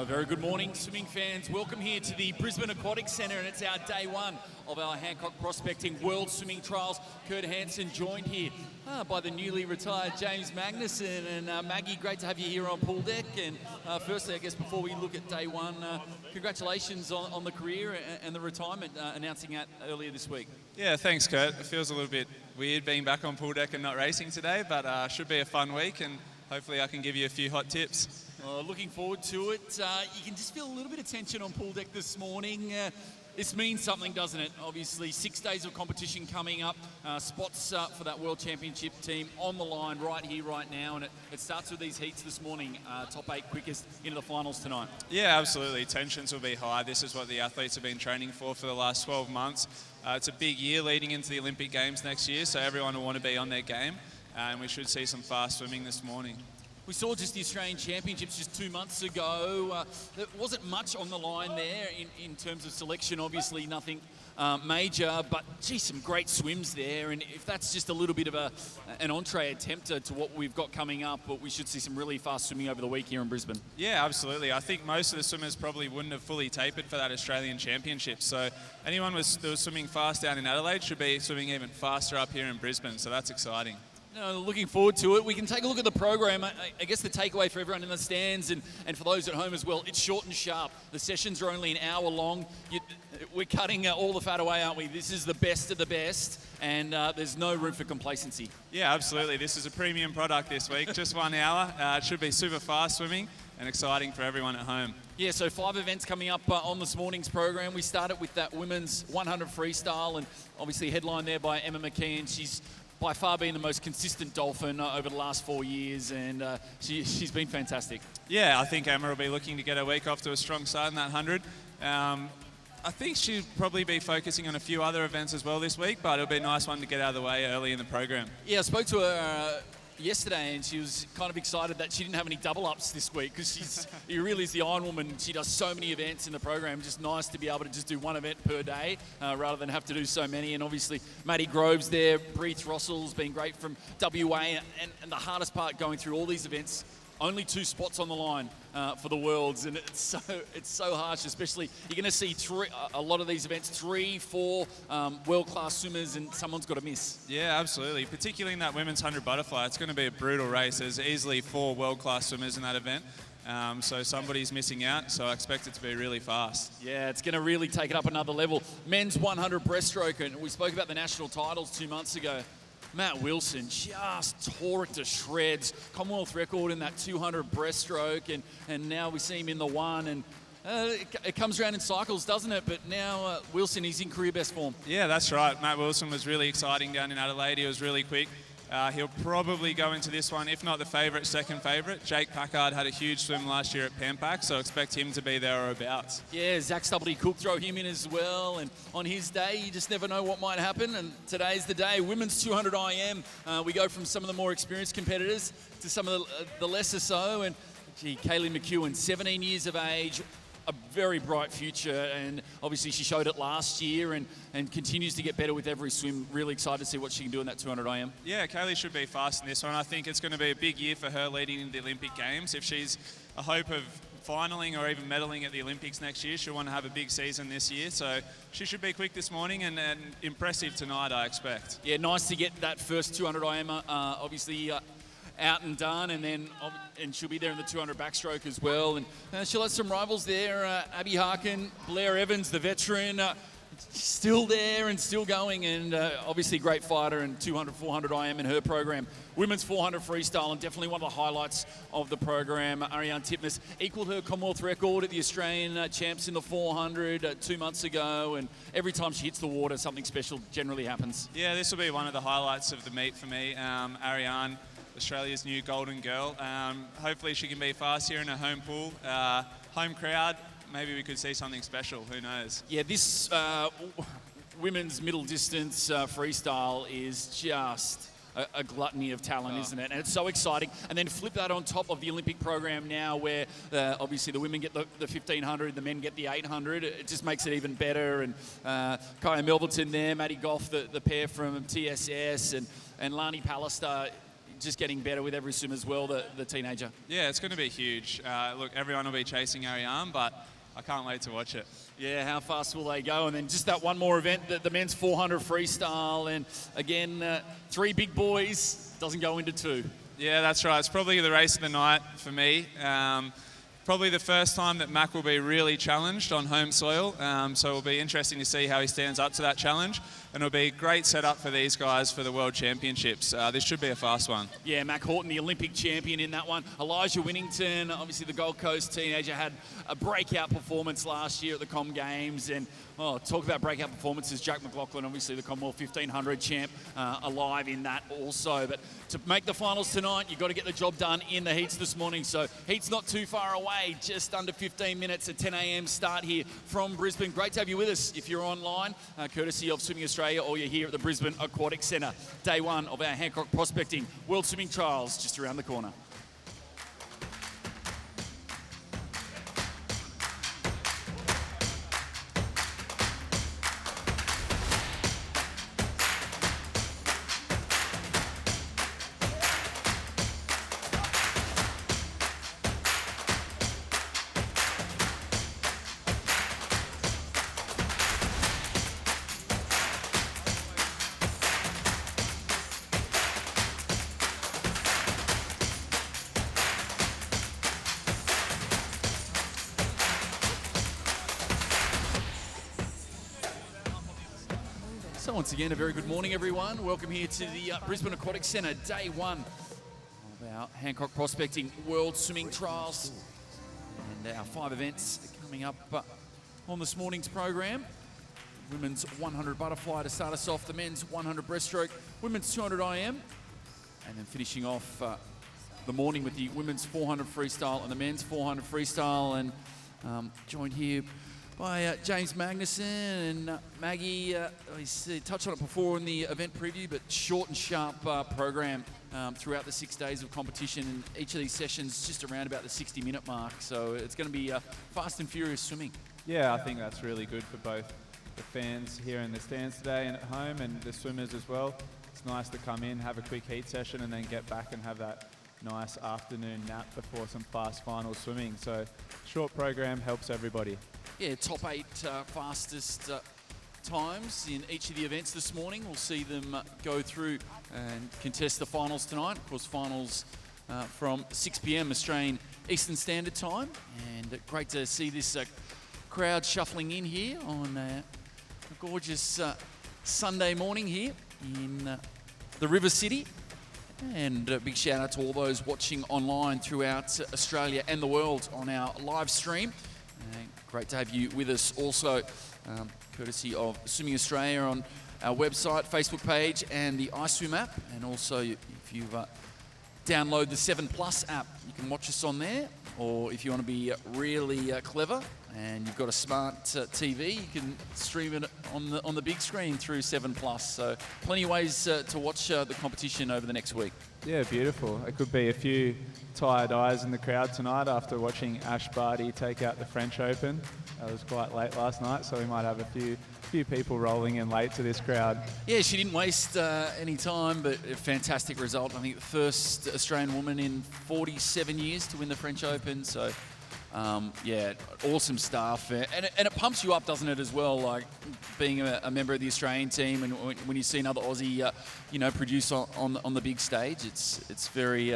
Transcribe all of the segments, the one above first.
Very good morning, swimming fans. Welcome here to the Brisbane Aquatic Centre, and it's our day one of our Hancock Prospecting World Swimming Trials. Kurt Hansen joined here by the newly retired James Magnuson. And Maggie, great to have you here on pool deck. And firstly, I guess before we look at day one, congratulations on the career and the retirement, announcing that earlier this week. Yeah, thanks, Kurt. It feels a little bit weird being back on pool deck and not racing today, but should be a fun week, and hopefully I can give you a few hot tips. Looking forward to it. You can just feel a little bit of tension on pool deck this morning. This means something, doesn't it? Obviously, 6 days of competition coming up. Spots for that World Championship team on the line right here, right now. And it starts with these heats this morning. Top 8 quickest into the finals tonight. Yeah, absolutely. Tensions will be high. This is what the athletes have been training for the last 12 months. It's a big year leading into the Olympic Games next year, so everyone will want to be on their game. And we should see some fast swimming this morning. We saw just the Australian Championships just 2 months ago. There wasn't much on the line there in terms of selection, obviously nothing major, but gee, some great swims there. And if that's just a little bit of an entree attempt to what we've got coming up, but we should see some really fast swimming over the week here in Brisbane. Yeah, absolutely. I think most of the swimmers probably wouldn't have fully tapered for that Australian Championship. So anyone that was swimming fast down in Adelaide should be swimming even faster up here in Brisbane. So that's exciting. Looking forward to it. We can take a look at the program. I guess the takeaway for everyone in the stands and for those at home as well, it's short and sharp. The sessions are only an hour long. We're cutting all the fat away, aren't we? This is the best of the best, and there's no room for complacency. Yeah, absolutely. This is a premium product this week. Just 1 hour. It should be super fast swimming and exciting for everyone at home. Yeah, so 5 events coming up on this morning's program. We started with that women's 100 freestyle, and obviously headlined there by Emma McKeon. She's by far been the most consistent dolphin over the last 4 years, and she's been fantastic. Yeah, I think Emma will be looking to get her week off to a strong start in that 100. I think she'll probably be focusing on a few other events as well this week, but it'll be a nice one to get out of the way early in the program. Yeah, I spoke to her yesterday, and she was kind of excited that she didn't have any double ups this week, because she really is the Iron Woman. She does so many events in the program. Just nice to be able to just do one event per day rather than have to do so many. And obviously Maddie Groves there, Bree Throstle's been great from WA, and the hardest part going through all these events, only 2 spots on the line for the Worlds, and it's so harsh. Especially you're going to see a lot of these events, 3, 4 world-class swimmers, and someone's got to miss. Yeah, absolutely. Particularly in that women's 100 butterfly, it's going to be a brutal race. There's easily 4 world-class swimmers in that event. So somebody's missing out, so I expect it to be really fast. Yeah, it's going to really take it up another level. Men's 100 breaststroke, and we spoke about the national titles 2 months ago. Matt Wilson just tore it to shreds. Commonwealth record in that 200 breaststroke, and now we see him in the 1. And it comes around in cycles, doesn't it? But now Wilson, he's in career best form. Yeah, that's right. Matt Wilson was really exciting down in Adelaide. He was really quick. He'll probably go into this one, if not the favourite, second favourite. Jake Packard had a huge swim last year at Panpac, so expect him to be there or abouts. Yeah, Zach Stubblety-Cook, throw him in as well. And on his day, you just never know what might happen. And today's the day. Women's 200 IM. We go from some of the more experienced competitors to some of the lesser so. And gee, Kaylee McEwen, 17 years of age, a very bright future, and obviously she showed it last year and continues to get better with every swim. Really excited to see what she can do in that 200 IM. Yeah, Kaylee should be fast in this one. I think it's going to be a big year for her leading into the Olympic Games. If she's a hope of finaling or even medaling at the Olympics next year, she'll want to have a big season this year. So she should be quick this morning and impressive tonight, I expect. Yeah, nice to get that first 200 IM, obviously out and done, and she'll be there in the 200 backstroke as well. And she'll have some rivals there. Abby Harkin, Blair Evans, the veteran, still there and still going, and obviously a great fighter in 200, 400 IM in her program. Women's 400 freestyle, and definitely one of the highlights of the program. Ariane Titmus equalled her Commonwealth record at the Australian Champs in the 400 2 months ago, and every time she hits the water, something special generally happens. Yeah, this will be one of the highlights of the meet for me. Ariane, Australia's new golden girl. Hopefully she can be fast here in her home pool. Home crowd, maybe we could see something special, who knows. Yeah, this women's middle distance freestyle is just a gluttony of talent, isn't it? And it's so exciting. And then flip that on top of the Olympic program now, where obviously the women get the 1500, the men get the 800. It just makes it even better. And Kaya Melverton there, Maddie Goff, the pair from TSS, and Lani Pallister. just getting better with every swim as well, the teenager. Yeah, it's going to be huge. Look, everyone will be chasing Ariane, but I can't wait to watch it. Yeah, how fast will they go? And then just that one more event, the men's 400 freestyle. And again, 3 big boys, doesn't go into 2. Yeah, that's right. It's probably the race of the night for me. Probably the first time that Mac will be really challenged on home soil. So it'll be interesting to see how he stands up to that challenge. And it'll be a great setup for these guys for the World Championships. This should be a fast one. Yeah, Mac Horton, the Olympic champion in that one. Elijah Winnington, obviously the Gold Coast teenager, had a breakout performance last year at the Com Games. And talk about breakout performances. Jack McLaughlin, obviously the Commonwealth 1500 champ, alive in that also. But to make the finals tonight, you've got to get the job done in the heats this morning. So heats not too far away, just under 15 minutes at 10 a.m. start here from Brisbane. Great to have you with us if you're online, courtesy of Swimming Australia, or you're here at the Brisbane Aquatic Centre. Day 1 of our Hancock Prospecting World Swimming Trials just around the corner. So once again, a very good morning, everyone. Welcome here to the Brisbane Aquatic Centre, day 1 of our Hancock Prospecting World Swimming Trials. And our 5 events coming up on this morning's program. Women's 100 butterfly to start us off, the men's 100 breaststroke, women's 200 IM, and then finishing off the morning with the women's 400 freestyle and the men's 400 freestyle. And joined here by James Magnuson and Maggie. He's touched on it before in the event preview, but short and sharp program throughout the 6 days of competition, and each of these sessions just around about the 60-minute mark. So it's going to be fast and furious swimming. Yeah, I think that's really good for both the fans here in the stands today and at home, and the swimmers as well. It's nice to come in, have a quick heat session, and then get back and have that nice afternoon nap before some fast final swimming. So short program helps everybody. Yeah, top 8 fastest times in each of the events this morning. We'll see them go through and contest the finals tonight. Of course, finals from 6 p.m. Australian Eastern Standard Time. And great to see this crowd shuffling in here on a gorgeous Sunday morning here in the River City. And a big shout out to all those watching online throughout Australia and the world on our live stream. Great to have you with us also, courtesy of Swimming Australia on our website, Facebook page, and the iSwim app. And also, if you download the 7 Plus app, you can watch us on there. Or if you want to be really clever and you've got a smart TV, you can stream it on the big screen through 7 Plus. So plenty of ways to watch the competition over the next week. Yeah, beautiful. It could be a few tired eyes in the crowd tonight after watching Ash Barty take out the French Open. It was quite late last night, so we might have a few people rolling in late to this crowd. Yeah, she didn't waste any time, but a fantastic result. I think the first Australian woman in 47 years to win the French Open. So, yeah, awesome stuff. And it pumps you up, doesn't it, as well, like being a member of the Australian team, and when you see another Aussie, produce on the big stage, it's very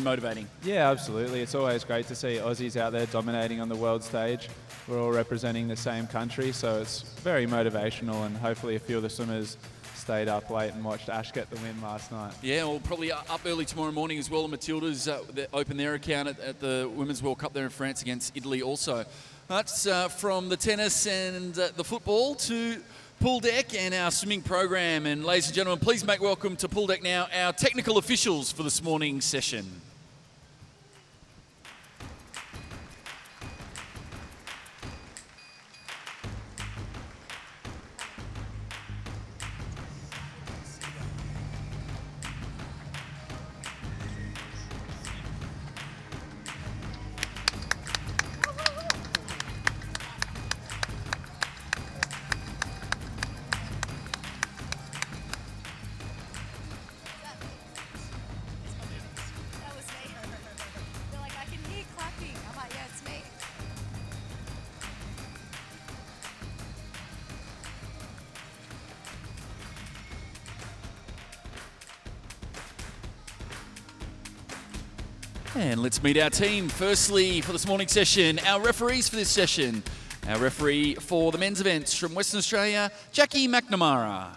motivating. Yeah, absolutely. It's always great to see Aussies out there dominating on the world stage. We're all representing the same country, so it's very motivational, and hopefully a few of the swimmers stayed up late and watched Ash get the win last night. Yeah, well, probably up early tomorrow morning as well. The Matildas open their account at the Women's World Cup there in France against Italy also. That's from the tennis and the football to pool deck and our swimming program. And ladies and gentlemen, please make welcome to pool deck now our technical officials for this morning's session. And let's meet our team. Firstly, for this morning's session, our referees for this session. Our referee for the men's events from Western Australia, Jackie McNamara.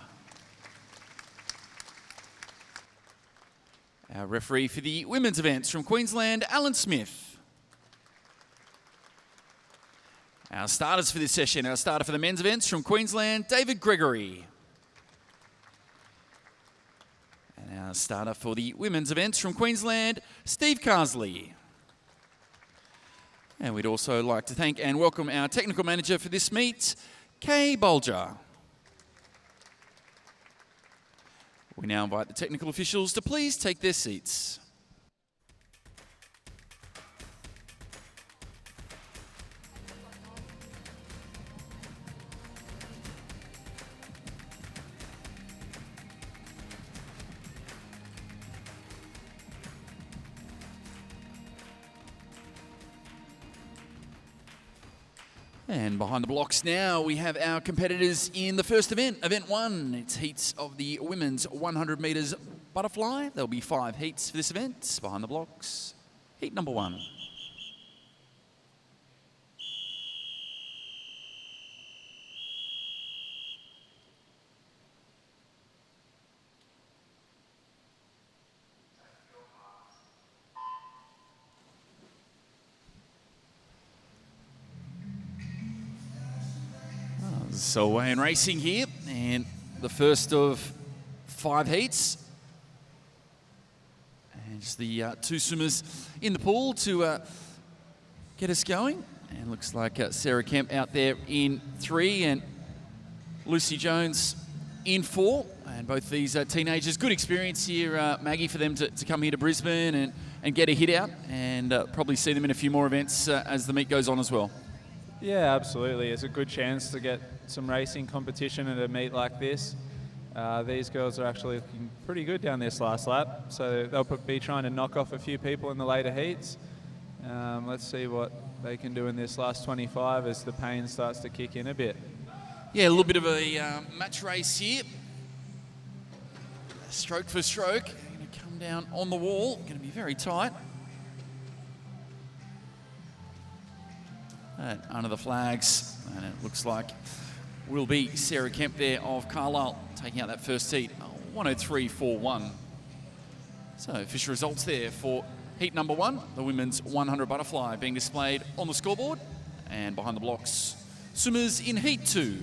Our referee for the women's events from Queensland, Alan Smith. Our starters for this session, our starter for the men's events from Queensland, David Gregory. And our starter for the women's events from Queensland, Steve Carsley. And we'd also like to thank and welcome our technical manager for this meet, Kay Bolger. We now invite the technical officials to please take their seats. And behind the blocks now, we have our competitors in the first event, Event 1. It's heats of the women's 100 metres butterfly. There'll be 5 heats for this event. Behind the blocks, heat number 1. So away in racing here, and the first of 5 heats. And just the 2 swimmers in the pool to get us going. And looks like Sarah Kemp out there in 3 and Lucy Jones in 4. And both these teenagers, good experience here, Maggie, for them to come here to Brisbane and get a hit out, and probably see them in a few more events as the meet goes on as well. Yeah, absolutely. It's a good chance to get some racing competition at a meet like this. These girls are actually looking pretty good down this last lap, so they'll be trying to knock off a few people in the later heats. Let's see what they can do in this last 25 as the pain starts to kick in a bit. Yeah, a little bit of a match race here. Stroke for stroke. Going to come down on the wall. Going to be very tight. Under the flags, and it looks like will be Sarah Kemp there of Carlisle taking out that first heat, 103.41. So official results there for heat number 1, the women's 100 butterfly being displayed on the scoreboard, and behind the blocks, swimmers in heat 2.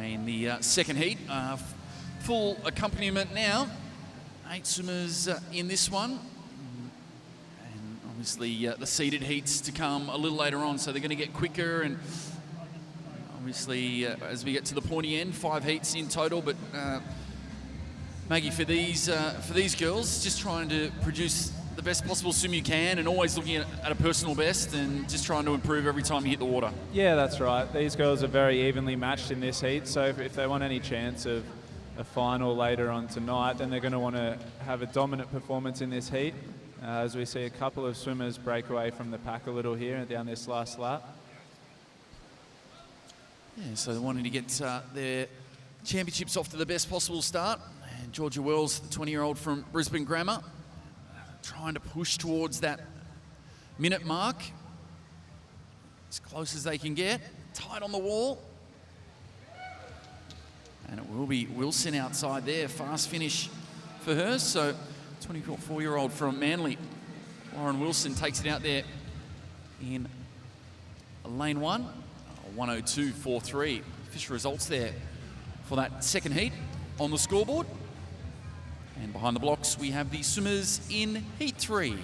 In the second heat, full accompaniment now. 8 swimmers in this one. And obviously the seeded heats to come a little later on, so they're going to get quicker. And obviously as we get to the pointy end, 5 heats in total. But Maggie, for these girls, just trying to produce the best possible swim you can, and always looking at a personal best and just trying to improve every time you hit the water. Yeah, that's right. These girls are very evenly matched in this heat, so if they want any chance of a final later on tonight, then they're going to want to have a dominant performance in this heat, as we see a couple of swimmers break away from the pack a little here down this last lap. Yeah, so they're wanting to get their championships off to the best possible start. And Georgia Wells, the 20-year-old from Brisbane Grammar, trying to push towards that minute mark as close as they can get. Tight on the wall. And it will be Wilson outside there. Fast finish for her. So 24-year-old from Manly, Lauren Wilson, takes it out there in lane 1. 102.43. Official results there for that second heat on the scoreboard. And behind the blocks, we have the swimmers in heat 3.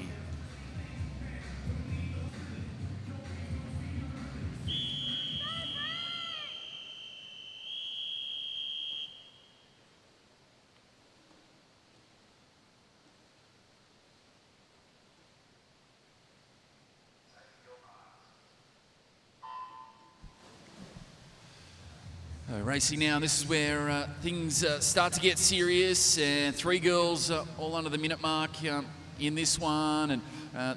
Racing now, this is where things start to get serious, and 3 girls all under the minute mark in this one, and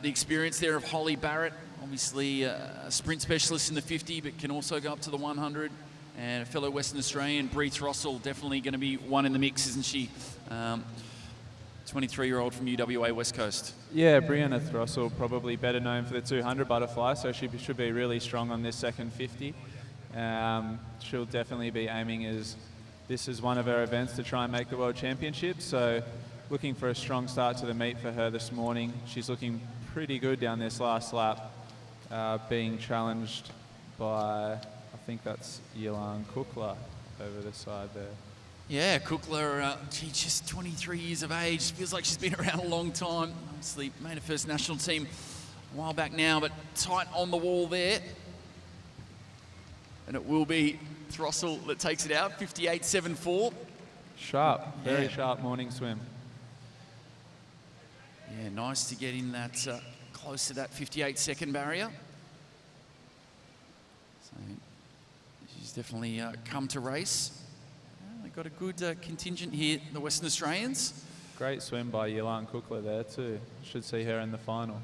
the experience there of Holly Barrett, obviously a sprint specialist in the 50, but can also go up to the 100, and a fellow Western Australian, Bree Throssell, definitely going to be one in the mix, isn't she? 23-year-old from UWA West Coast. Yeah, Brianna Throssell, probably better known for the 200 butterfly, so she should be really strong on this second 50. She'll definitely be aiming as this is one of her events to try and make the World Championship, so looking for a strong start to the meet for her this morning. She's looking pretty good down this last lap, being challenged by, I think that's Yelan Kukla over the side there. Yeah, Kukla, she's just 23 years of age. Feels like she's been around a long time. Obviously made her first national team a while back now, but tight on the wall there. And it will be Throssell that takes it out, 58.74. Sharp, very sharp morning swim. Yeah, nice to get in that close to that 58-second barrier. So she's definitely come to race. They've got a good contingent here, the Western Australians. Great swim by Yelan Kukla there too. Should see her in the final.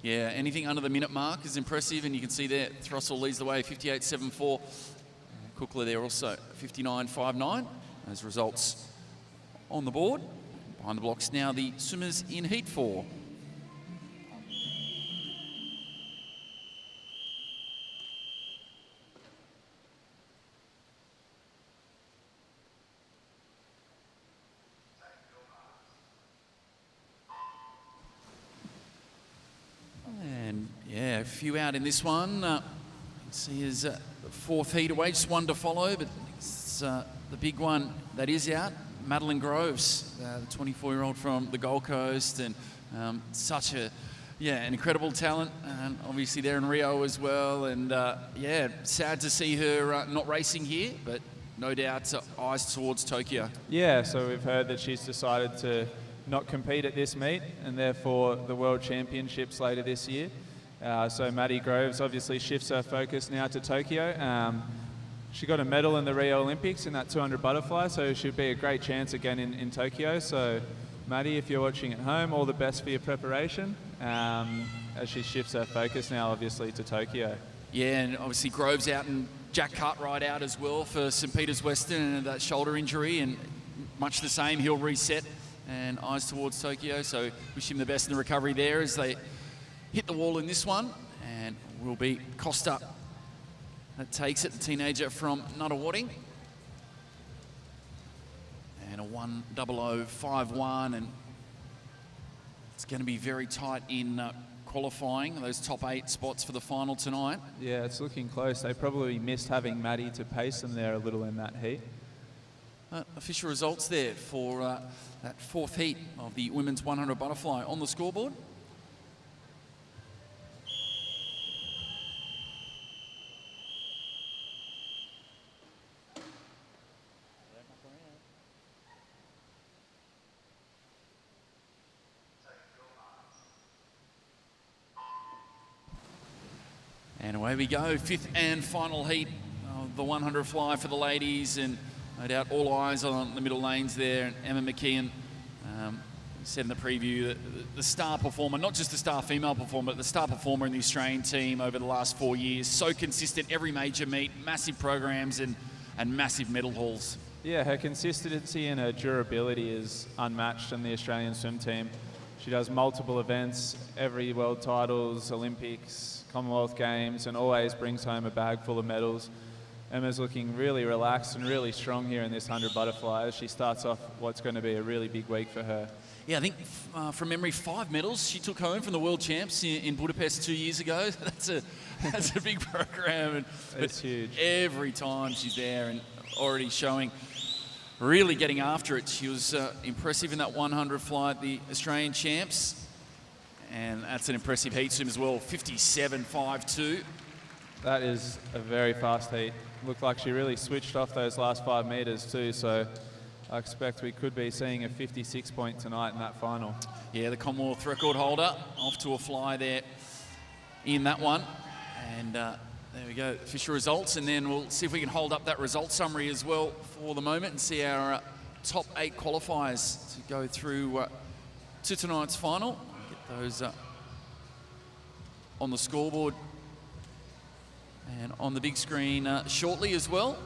Yeah, anything under the minute mark is impressive, and you can see there Throssell leads the way, 58.74. Kukla there also, 59.59. Those results on the board. Behind the blocks now, the swimmers in Heat 4. And yeah, a few out in this one. You can see his 4th heat away, just one to follow, but it's the big one that is out. Madeline Groves, the 24-year-old from the Gold Coast, and such an incredible talent, and obviously there in Rio as well. And sad to see her not racing here, but no doubt eyes towards Tokyo. Yeah, so we've heard that she's decided to not compete at this meet, and therefore the World Championships later this year. So Maddie Groves obviously shifts her focus now to Tokyo. She got a medal in the Rio Olympics in that 200 butterfly, so it should be a great chance again in Tokyo. So Maddie, if you're watching at home, all the best for your preparation, as she shifts her focus now obviously to Tokyo. Yeah, and obviously Groves out and Jack Cartwright out as well for St. Peter's Western and that shoulder injury, and much the same, he'll reset and eyes towards Tokyo. So wish him the best in the recovery there as they hit the wall in this one, and will be Costa that takes it, the teenager from Nuttawading. And a 1:00.51, and it's going to be very tight in qualifying, those top 8 spots for the final tonight. Yeah, it's looking close. They probably missed having Maddie to pace them there a little in that heat. Official results there for that 4th heat of the women's 100 butterfly on the scoreboard. And away we go, 5th and final heat of the 100 fly for the ladies, and no doubt all eyes on the middle lanes there. And Emma McKeon said in the preview that the star performer, not just the star female performer, but the star performer in the Australian team over the last 4 years. So consistent, every major meet, massive programs and massive medal hauls. Yeah, her consistency and her durability is unmatched in the Australian swim team. She does multiple events, every world titles, Olympics, Commonwealth Games, and always brings home a bag full of medals. Emma's looking really relaxed and really strong here in this 100 butterfly as she starts off what's going to be a really big week for her. Yeah, I think from memory, 5 medals she took home from the World Champs in Budapest 2 years ago. That's a big program. It's huge. Every time she's there and already showing, really getting after it. She was impressive in that 100 fly at the Australian Champs. And that's an impressive heat swim as well, 57.52. That is a very fast heat. Looked like she really switched off those last 5 metres too, so I expect we could be seeing a 56 point tonight in that final. Yeah, the Commonwealth record holder off to a fly there in that one. And There we go, official results, and then we'll see if we can hold up that result summary as well for the moment and see our top 8 qualifiers to go through to tonight's final. Get those on the scoreboard and on the big screen shortly as well.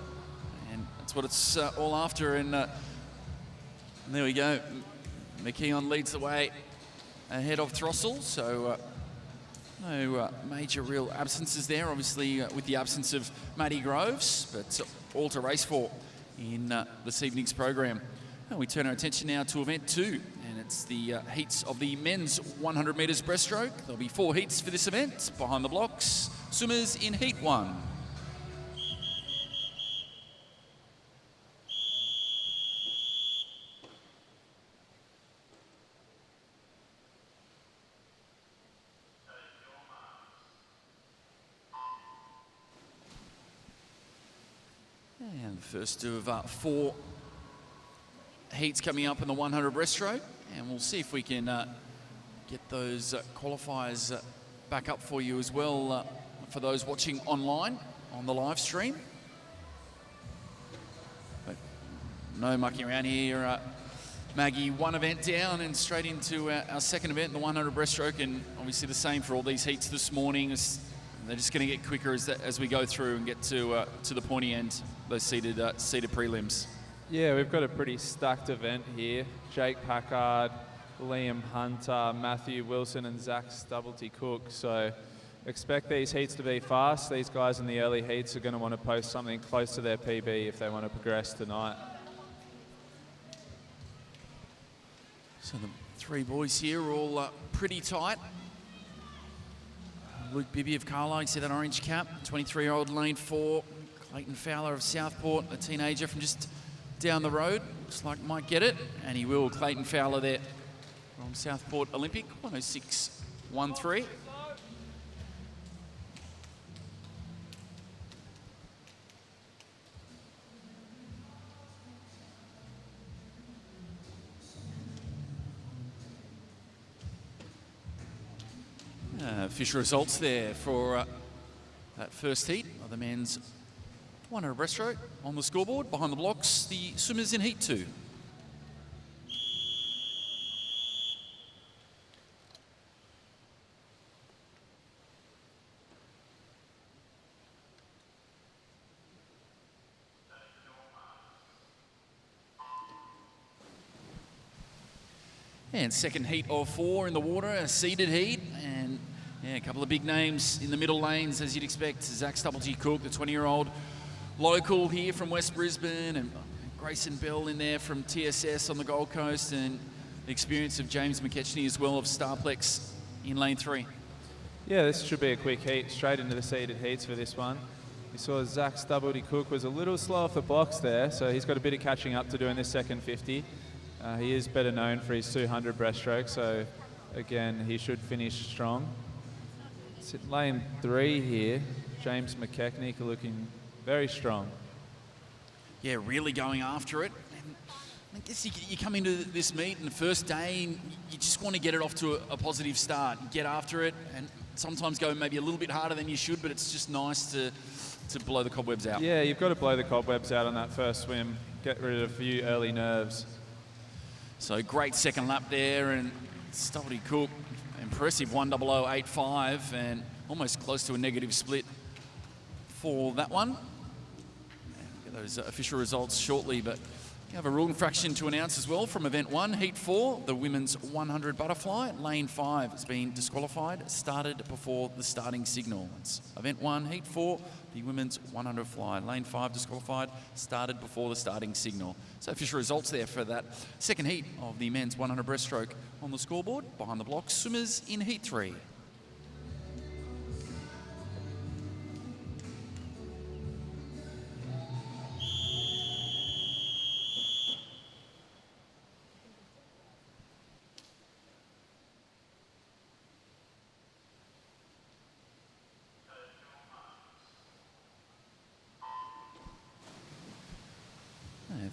And that's what it's all after. And there we go. McKeon leads the way ahead of Throssell. So no major real absences there, obviously with the absence of Matty Groves, but all to race for in this evening's program. And we turn our attention now to event 2, and it's the heats of the men's 100 metres breaststroke. There'll be 4 heats for this event. Behind the blocks, swimmers in heat 1. And the first of 4 heats coming up in the 100 breaststroke, and we'll see if we can get those qualifiers back up for you as well for those watching online on the live stream. But no mucking around here. Maggie, 1 event down and straight into our second event in the 100 breaststroke, and obviously the same for all these heats this morning. They're just going to get quicker as we go through and get to the pointy end, those seated prelims. Yeah, we've got a pretty stacked event here. Jake Packard, Liam Hunter, Matthew Wilson and Zach Stubblety-Cook. So expect these heats to be fast. These guys in the early heats are going to want to post something close to their PB if they want to progress tonight. So the 3 boys here are all pretty tight. Luke Bibby of Carlisle, you see that orange cap, 23-year-old lane 4. Clayton Fowler of Southport, a teenager from just down the road. Looks like might get it, and he will. Clayton Fowler there from Southport Olympic, 106.13. Official results there for that first heat of the men's 100 breaststroke on the scoreboard. Behind the blocks, the swimmers in heat 2. And second heat of 4 in the water, a seeded heat, and yeah, a couple of big names in the middle lanes, as you'd expect. Zach Stubblety-Cook, the 20-year-old local here from West Brisbane, and Grayson Bell in there from TSS on the Gold Coast, and the experience of James McKechnie as well of Starplex in lane 3. Yeah, this should be a quick heat, straight into the seeded heats for this one. You saw Zach Stubblety-Cook was a little slow off the blocks there, so he's got a bit of catching up to do in this second 50. He is better known for his 200 breaststroke, so again, he should finish strong. It's in lane 3 here. James McKechnie looking very strong. Yeah, really going after it. And I guess you come into this meet and the first day and you just want to get it off to a positive start, get after it, and sometimes go maybe a little bit harder than you should, but it's just nice to blow the cobwebs out. Yeah, you've got to blow the cobwebs out on that first swim, get rid of a few early nerves. So great second lap there, and Stubblety-Cook, impressive 1:00.85 and almost close to a negative split for that one. Get those official results shortly, but we have a rule infraction to announce as well from event 1, heat 4, the women's 100 butterfly. Lane 5 has been disqualified, started before the starting signal. It's event 1, heat 4, the women's 100 fly. Lane 5 disqualified, started before the starting signal. So official results there for that second heat of the men's 100 breaststroke on the scoreboard. Behind the blocks, swimmers in heat 3.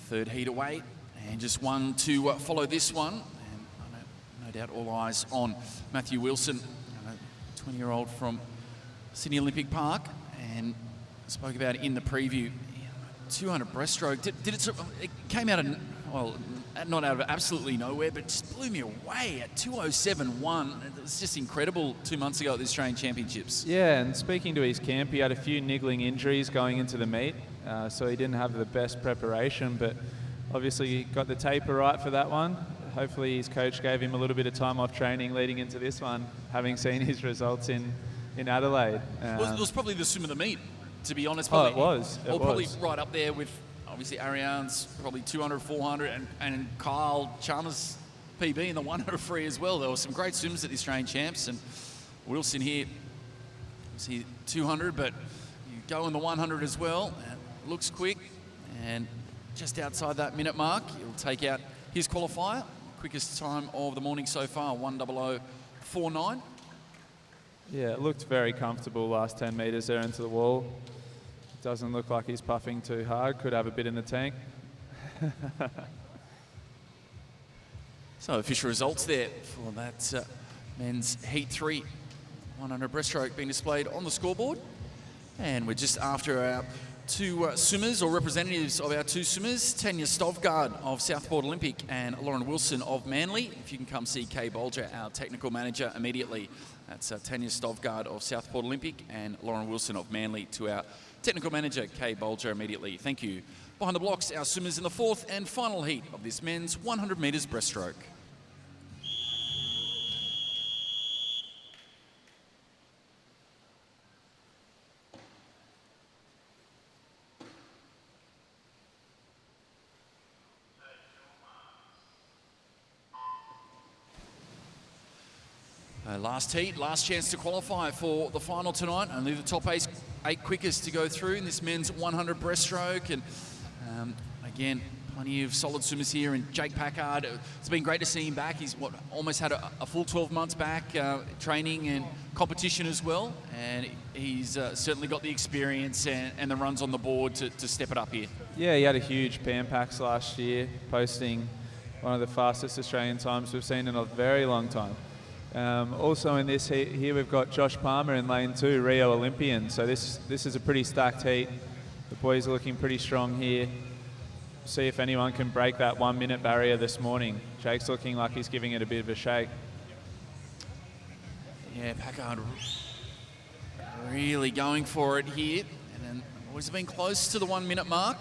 Third heat away, and just one to follow this one. And no doubt all eyes on Matthew Wilson, 20-year-old from Sydney Olympic Park. and spoke about it in the preview. 200 breaststroke. It came out of, well, not out of absolutely nowhere, but just blew me away at 207.1. It was just incredible 2 months ago at the Australian Championships. Yeah, and speaking to his camp, he had a few niggling injuries going into the meet, so he didn't have the best preparation, but obviously he got the taper right for that one. Hopefully his coach gave him a little bit of time off training leading into this one, having seen his results in Adelaide. It was probably the swim of the meat, to be honest. Probably, It was. Probably right up there with, obviously, Ariane's probably 200, 400, and Kyle Chalmers' PB in the 100 free as well. There were some great swims at the Australian Champs, and Wilson here, see 200, but you go in the 100 as well. It looks quick, and just outside that minute mark, he'll take out his qualifier. Quickest time of the morning so far, 1:00.49. Yeah, it looked very comfortable last 10 metres there into the wall. Doesn't look like he's puffing too hard. Could have a bit in the tank. So official results there for that men's Heat 3 100 breaststroke being displayed on the scoreboard. And we're just after our two swimmers, or representatives of our two swimmers, Tanya Stovgaard of Southport Olympic and Lauren Wilson of Manly. If you can come see Kay Bolger, our technical manager, immediately. That's Tanya Stovgaard of Southport Olympic and Lauren Wilson of Manly to our technical manager, Kay Bolger, immediately. Thank you. Behind the blocks, our swimmers in the fourth and final heat of this men's 100 metres breaststroke. Last heat, last chance to qualify for the final tonight. Only the top eight quickest to go through in this men's 100 breaststroke. And again, plenty of solid swimmers here. And Jake Packard, it's been great to see him back. He's almost had a full 12 months back, training and competition as well. And he's certainly got the experience and the runs on the board to step it up here. Yeah, he had a huge Pan Pacs last year, posting one of the fastest Australian times we've seen in a very long time. Also in this heat here, we've got Josh Palmer in lane 2, Rio Olympian. So this is a pretty stacked heat. The boys are looking pretty strong here. See if anyone can break that 1 minute barrier this morning. Jake's looking like he's giving it a bit of a shake. Yeah, Packard really going for it here. And then boys have been close to the 1 minute mark.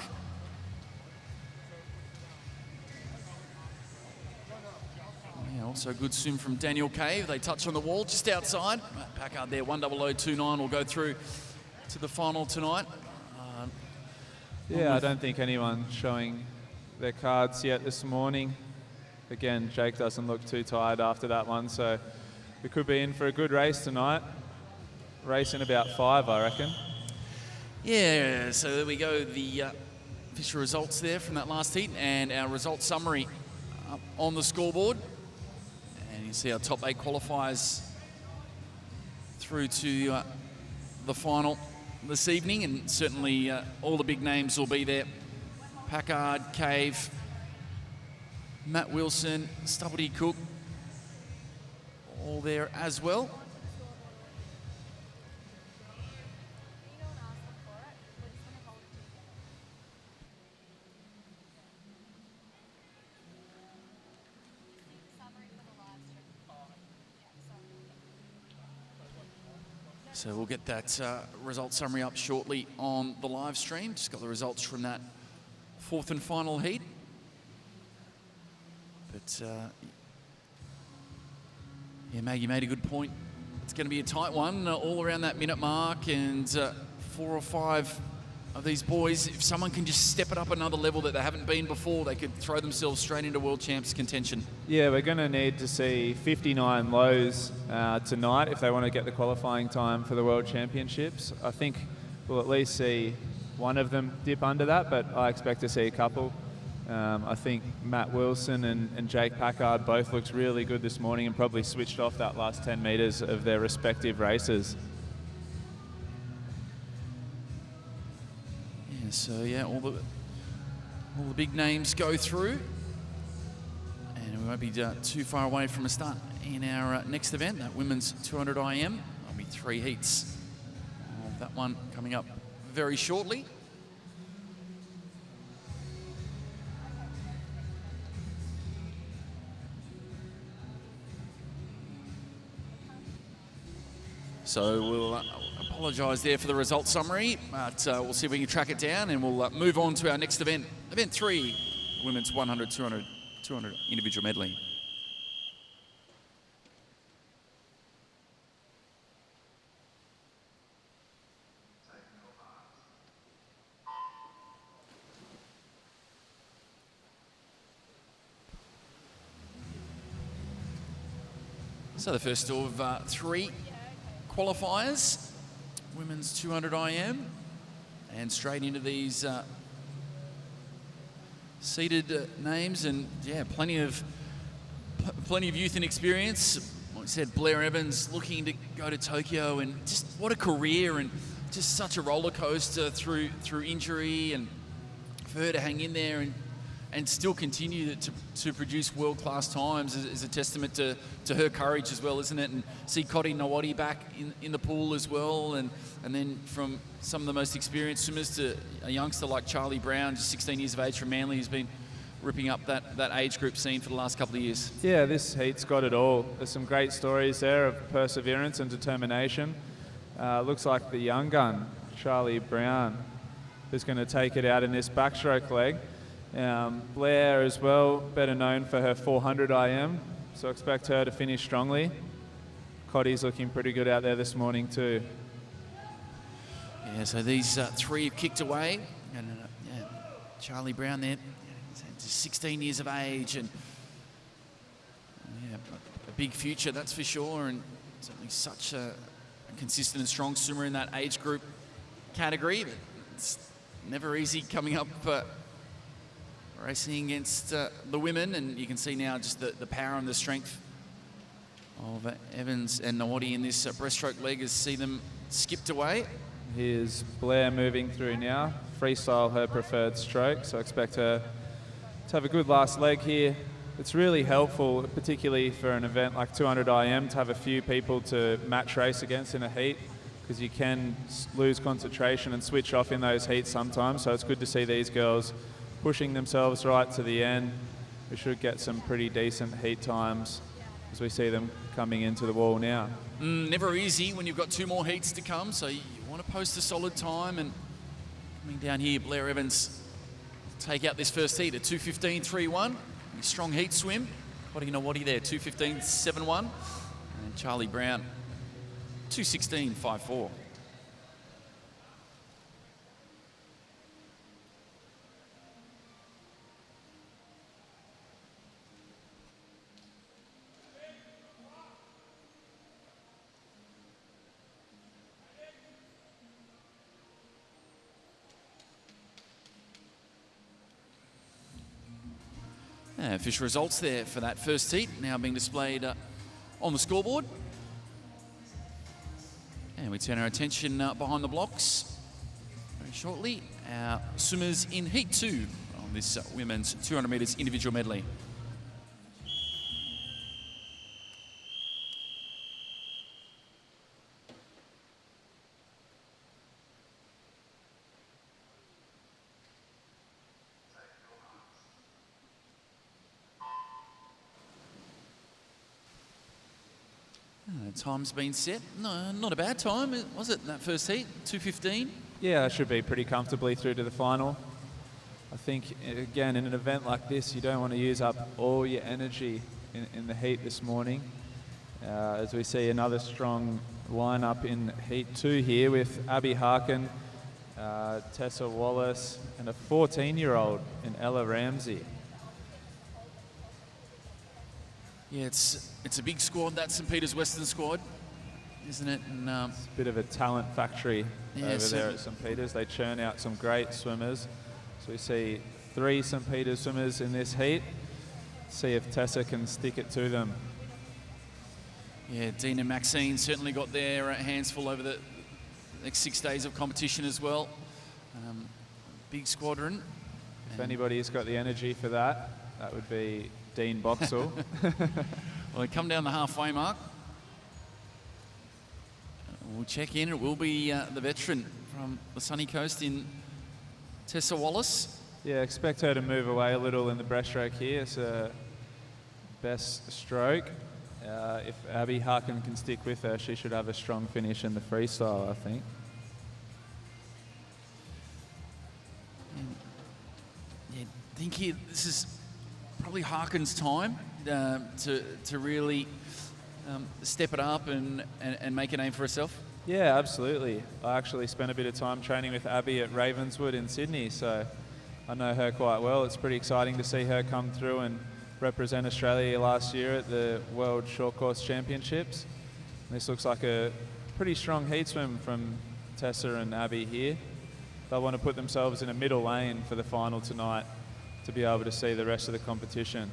Also a good swim from Daniel Cave. They touch on the wall just outside. Packard there, 1:00.29 will go through to the final tonight. I don't think anyone's showing their cards yet this morning. Again, Jake doesn't look too tired after that one, so we could be in for a good race tonight. Race in about 5, I reckon. Yeah, so there we go. The official results there from that last heat and our results summary up on the scoreboard. You see our top 8 qualifiers through to the final this evening, and certainly all the big names will be there. Packard, Cave, Matt Wilson, Stubblety Cook, all there as well. So we'll get that result summary up shortly on the live stream. Just got the results from that fourth and final heat. But yeah, Mag, you made a good point. It's going to be a tight one, all around that minute mark, and 4 or 5 of these boys, if someone can just step it up another level that they haven't been before, they could throw themselves straight into World Champs contention. Yeah, we're going to need to see 59 lows tonight if they want to get the qualifying time for the World Championships. I think we'll at least see one of them dip under that, but I expect to see a couple. I think Matt Wilson and Jake Packard both looked really good this morning and probably switched off that last 10 metres of their respective races. Yeah, so yeah, all the big names go through, and we won't be too far away from a start in our next event, that women's 200 IM. There'll be 3 heats of that one coming up very shortly. So we'll apologise there for the results summary, but we'll see if we can track it down, and we'll move on to our next event. Event 3, women's 100, 200 individual medley. So the first of 3 qualifiers, women's 200 IM, and straight into these seeded names, and yeah, plenty of youth and experience. Like I said, Blair Evans looking to go to Tokyo, and just what a career, and just such a roller coaster through injury, and for her to hang in there and still continue to produce world-class times is a testament to her courage as well, isn't it? And see Cotty Nawadi back in the pool as well, and then from some of the most experienced swimmers to a youngster like Charlie Brown, just 16 years of age from Manly, who's been ripping up that age group scene for the last couple of years. Yeah, this heat's got it all. There's some great stories there of perseverance and determination. Looks like the young gun, Charlie Brown, is going to take it out in this backstroke leg. Blair as well, better known for her 400 IM, so expect her to finish strongly. Cotty's looking pretty good out there this morning too. Yeah, so these 3 have kicked away, and Charlie Brown there, just 16 years of age, and a big future, that's for sure, and certainly such a consistent and strong swimmer in that age group category. But it's never easy coming up racing against the women, and you can see now just the power and the strength of Evans and Nawadi in this breaststroke leg as see them skipped away. Here's Blair moving through now. Freestyle her preferred stroke, so expect her to have a good last leg here. It's really helpful, particularly for an event like 200 IM, to have a few people to match race against in a heat, because you can lose concentration and switch off in those heats sometimes, so it's good to see these girls pushing themselves right to the end. We should get some pretty decent heat times as we see them coming into the wall now. Never easy when you've got 2 more heats to come, so you want to post a solid time. And coming down here, Blair Evans take out this first heat at 2:15.31. Strong heat swim. Cotty Nawadi there, 2:15.71. And Charlie Brown, 2:16.54. Official results there for that first heat now being displayed on the scoreboard. And we turn our attention behind the blocks very shortly. Our swimmers in Heat 2 on this women's 200 metres individual medley. Time's been set. No, not a bad time, was it, in that first heat? 2:15? Yeah, it should be pretty comfortably through to the final. I think, again, in an event like this, you don't want to use up all your energy in the heat this morning. As we see another strong lineup in Heat 2 here with Abby Harkin, Tessa Wallace, and a 14-year-old in Ella Ramsey. Yeah, it's a big squad, that St. Peter's Western squad, isn't it? And it's a bit of a talent factory over there at St. Peter's. They churn out some great swimmers. So we see 3 St. Peter's swimmers in this heat. See if Tessa can stick it to them. Yeah, Dean and Maxine certainly got their hands full over the next 6 days of competition as well. Big squadron. If anybody's got the energy for that, that would be Dean Boxall. Well, they come down the halfway mark. We'll check in. It will be the veteran from the sunny coast in Tessa Wallace. Yeah, expect her to move away a little in the breaststroke here. It's a best stroke. If Abby Harkin can stick with her, she should have a strong finish in the freestyle, I think. Yeah, I think here, this is probably Harkin's time to really step it up and make a name for herself. Yeah, absolutely. I actually spent a bit of time training with Abby at Ravenswood in Sydney, so I know her quite well. It's pretty exciting to see her come through and represent Australia last year at the World Short Course Championships. This looks like a pretty strong heat swim from Tessa and Abby here. They'll want to put themselves in a middle lane for the final tonight to be able to see the rest of the competition.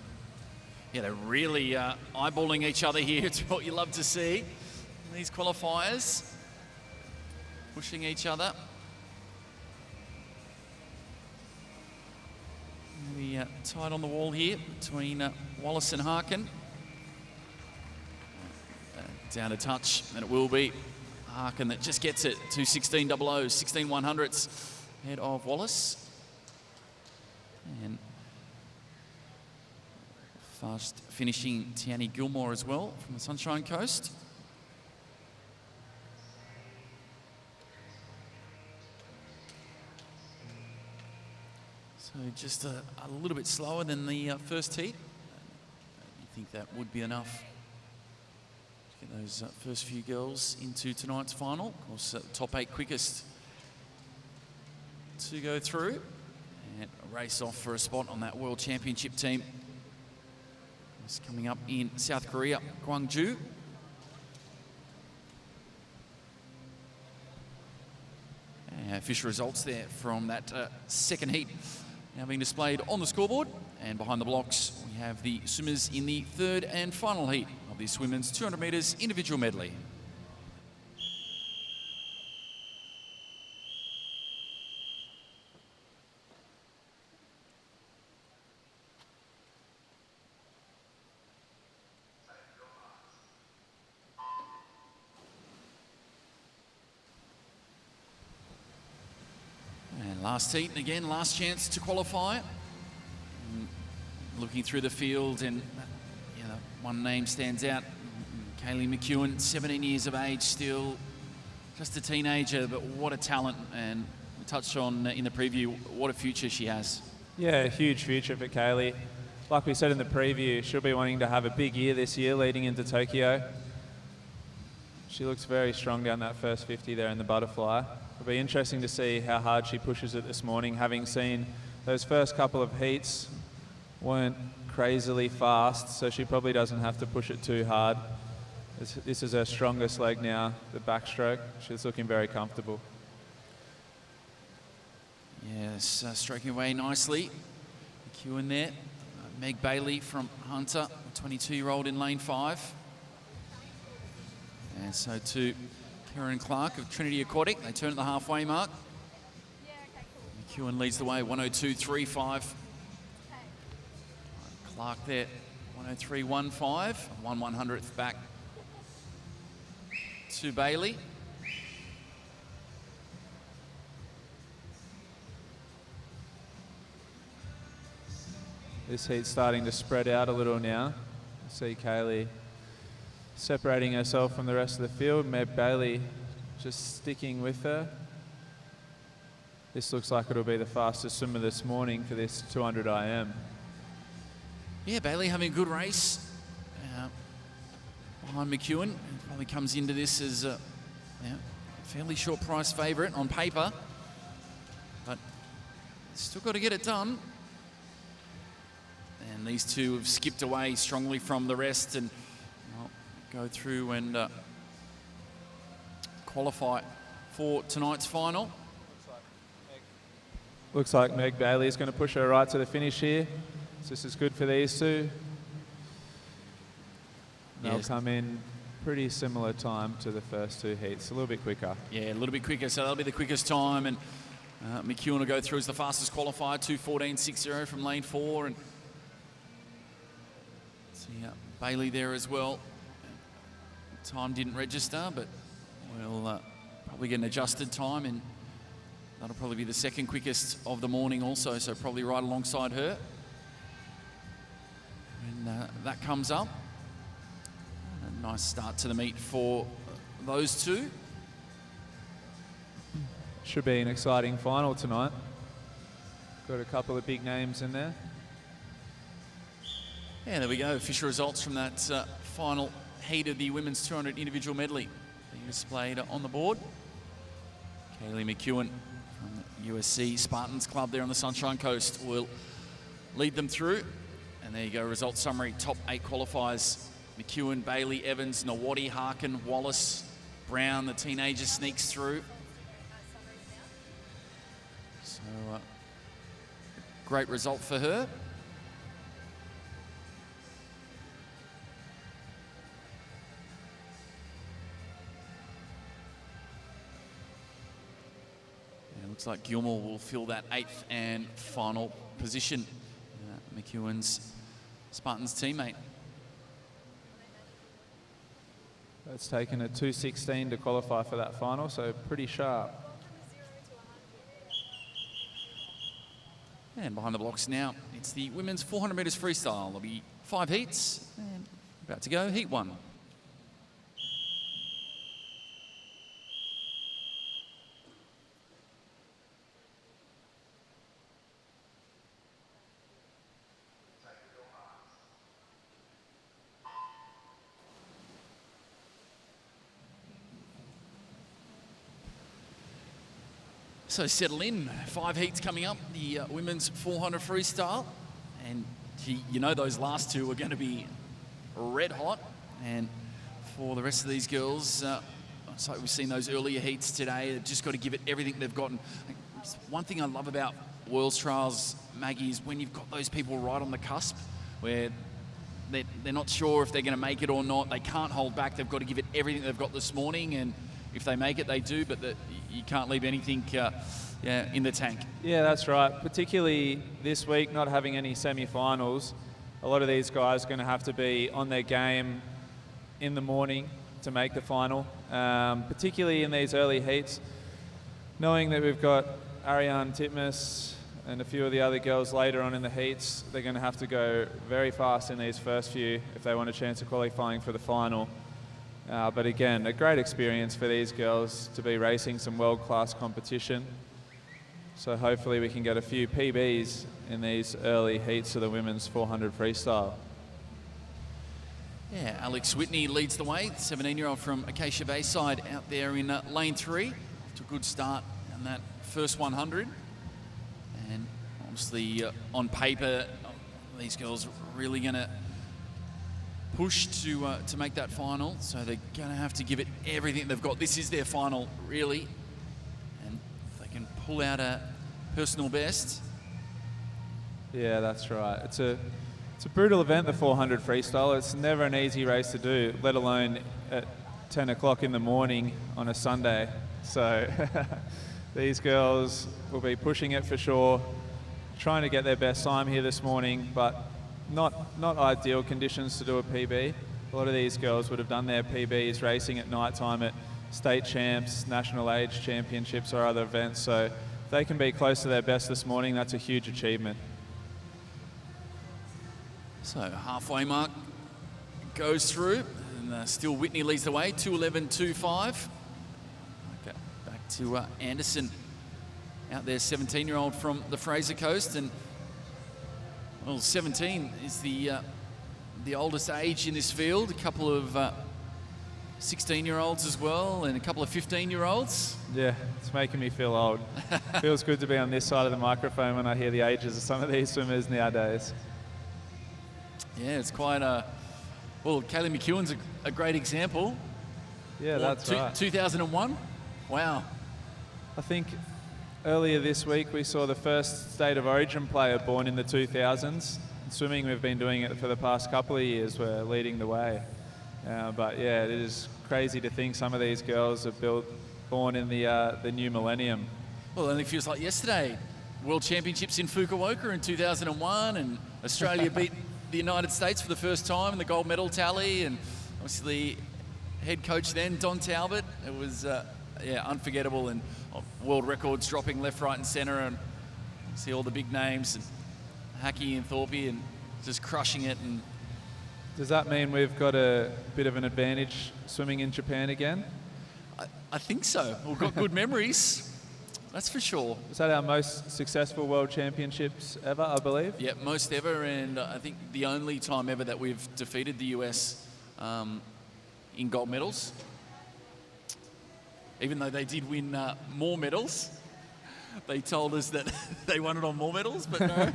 Yeah, they're really eyeballing each other here. It's what you love to see. These qualifiers pushing each other. We tied on the wall here between Wallace and Harkin. Down to touch, and it will be Harkin that just gets it to 16.00, 16/100ths ahead of Wallace. And fast finishing Tiani Gilmore as well from the Sunshine Coast. So just a little bit slower than the first heat. You think that would be enough to get those first few girls into tonight's final. Of course, top 8 quickest to go through and race off for a spot on that World Championship team. It's coming up in South Korea, Gwangju. And official results there from that second heat now being displayed on the scoreboard. And behind the blocks, we have the swimmers in the third and final heat of this women's 200 metres individual medley. Last heat, and again, last chance to qualify. Looking through the field, and one name stands out. Kaylee McEwen, 17 years of age still, just a teenager, but what a talent. And we touched on in the preview, what a future she has. Yeah, a huge future for Kaylee. Like we said in the preview, she'll be wanting to have a big year this year leading into Tokyo. She looks very strong down that first 50 there in the butterfly. It'll be interesting to see how hard she pushes it this morning, having seen those first couple of heats weren't crazily fast, so she probably doesn't have to push it too hard. This is her strongest leg now, the backstroke. She's looking very comfortable. Yes, stroking away nicely. McEwen there. Meg Bailey from Hunter, a 22-year-old in lane 5. And so too, Karen Clark of Trinity Aquatic. They turn at the halfway mark. McEwen leads the way, 102.35. Clark there, 103.15, 1/100th back to Bailey. This heat's starting to spread out a little now. See Kaylee separating herself from the rest of the field. Meg Bailey just sticking with her. This looks like it'll be the fastest swimmer this morning for this 200 IM. Yeah, Bailey having a good race behind McEwen. Probably comes into this as a fairly short price favourite on paper, but still got to get it done. And these two have skipped away strongly from the rest and go through and qualify for tonight's final. Looks like Meg Bailey is going to push her right to the finish here. So this is good for these two. They'll come in pretty similar time to the first two heats, a little bit quicker. Yeah, a little bit quicker, so that'll be the quickest time. And McEwen will go through as the fastest qualifier, 2:14.60 from lane 4. And see Bailey there as well. Time didn't register, but will probably get an adjusted time, and that'll probably be the second quickest of the morning also, so probably right alongside her. And that comes up. A nice start to the meet for those two. Should be an exciting final tonight. Got a couple of big names in there. Yeah, there we go. Official results from that final heat of the women's 200 individual medley being displayed on the board. Kaylee McEwen from USC Spartans Club there on the Sunshine Coast will lead them through. And there you go, results summary. Top 8 qualifiers. McEwen, Bailey, Evans, Nawadi, Harkin, Wallace, Brown, the teenager sneaks through. So, great result for her. And it looks like Gilmore will fill that 8th and final position. McEwen's Spartans teammate. It's taken a 2:16 to qualify for that final, so pretty sharp. And behind the blocks now, it's the women's 400 metres freestyle. There'll be 5 heats, and about to go heat 1. So settle in, 5 heats coming up, the women's 400 freestyle. And you know those last 2 are going to be red hot. And for the rest of these girls, it's like we've seen those earlier heats today, they've just got to give it everything they've gotten. One thing I love about World's Trials, Maggie, is when you've got those people right on the cusp where they're not sure if they're going to make it or not. They can't hold back. They've got to give it everything they've got this morning. And if they make it, they do, but you can't leave anything in the tank. Yeah, that's right. Particularly this week, not having any semi-finals, a lot of these guys are going to have to be on their game in the morning to make the final, particularly in these early heats. Knowing that we've got Ariane Titmus and a few of the other girls later on in the heats, they're going to have to go very fast in these first few if they want a chance of qualifying for the final. But again, a great experience for these girls to be racing some world-class competition. So hopefully we can get a few PBs in these early heats of the women's 400 freestyle. Yeah, Alex Whitney leads the way, the 17-year-old from Acacia Bayside out there in lane 3. Off to a good start in that first 100. And obviously on paper, these girls are really going to push to make that final, so they're going to have to give it everything they've got. This is their final, really, and if they can pull out a personal best. Yeah, that's right. It's a brutal event, the 400 freestyle. It's never an easy race to do, let alone at 10 o'clock in the morning on a Sunday. So these girls will be pushing it for sure, trying to get their best time here this morning, but not ideal conditions to do a PB. A lot of these girls would have done their PBs racing at night time at state champs, national age championships or other events. So if they can be close to their best this morning, that's a huge achievement. So halfway mark goes through, and still Whitney leads the way, 2:11.25. Okay, back to Anderson out there, 17-year-old from the Fraser Coast, and well, 17 is the oldest age in this field. A couple of 16-year-olds as well, and a couple of 15-year-olds. Yeah, it's making me feel old. Feels good to be on this side of the microphone when I hear the ages of some of these swimmers nowadays. Yeah, it's quite well, Kaylee McEwen's a great example. Yeah, that's right. 2001? Wow. I think earlier this week we saw the first State of Origin player born in the 2000s. In swimming, we've been doing it for the past couple of years. We're leading the way. But yeah, it is crazy to think some of these girls are born in the new millennium. Well, it only feels like yesterday. World Championships in Fukuoka in 2001, and Australia beat the United States for the first time in the gold medal tally, and obviously head coach then, Don Talbot. It was unforgettable, and world records dropping left, right, and centre, and see all the big names, and Hackey and Thorpe, and just crushing it. And does that mean we've got a bit of an advantage swimming in Japan again? I think so. We've got good memories, that's for sure. Was that our most successful World Championships ever, I believe? Yeah, most ever, and I think the only time ever that we've defeated the US in gold medals. Even though they did win more medals, they told us that they won it on more medals, but no.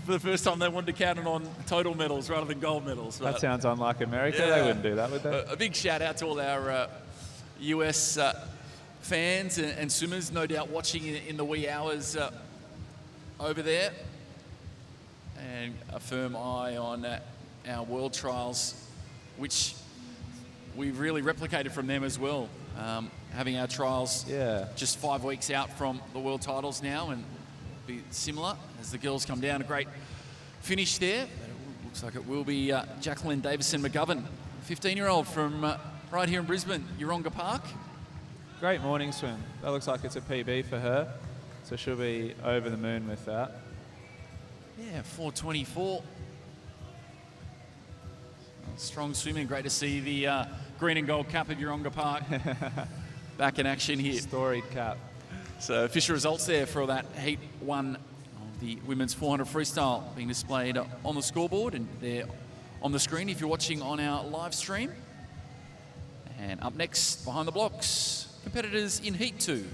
For the first time, they wanted to count it on total medals rather than gold medals. That sounds unlike America. Yeah. They wouldn't do that, would they? A big shout out to all our US fans and swimmers, no doubt watching in the wee hours over there. And a firm eye on our world trials, which we've really replicated from them as well. Having our trials just 5 weeks out from the world titles now, and be similar as the girls come down. A great finish there. It looks like it will be Jacqueline Davison-McGovern, 15-year-old from right here in Brisbane, Yeronga Park. Great morning swim. That looks like it's a PB for her, so she'll be over the moon with that. Yeah, 4:24. Strong swimming. Great to see the green and gold cap of Yeronga Park back in action here. Storied cap. So official results there for that Heat 1 of the women's 400 freestyle being displayed on the scoreboard, and they're on the screen if you're watching on our live stream. And up next, behind the blocks, competitors in Heat 2.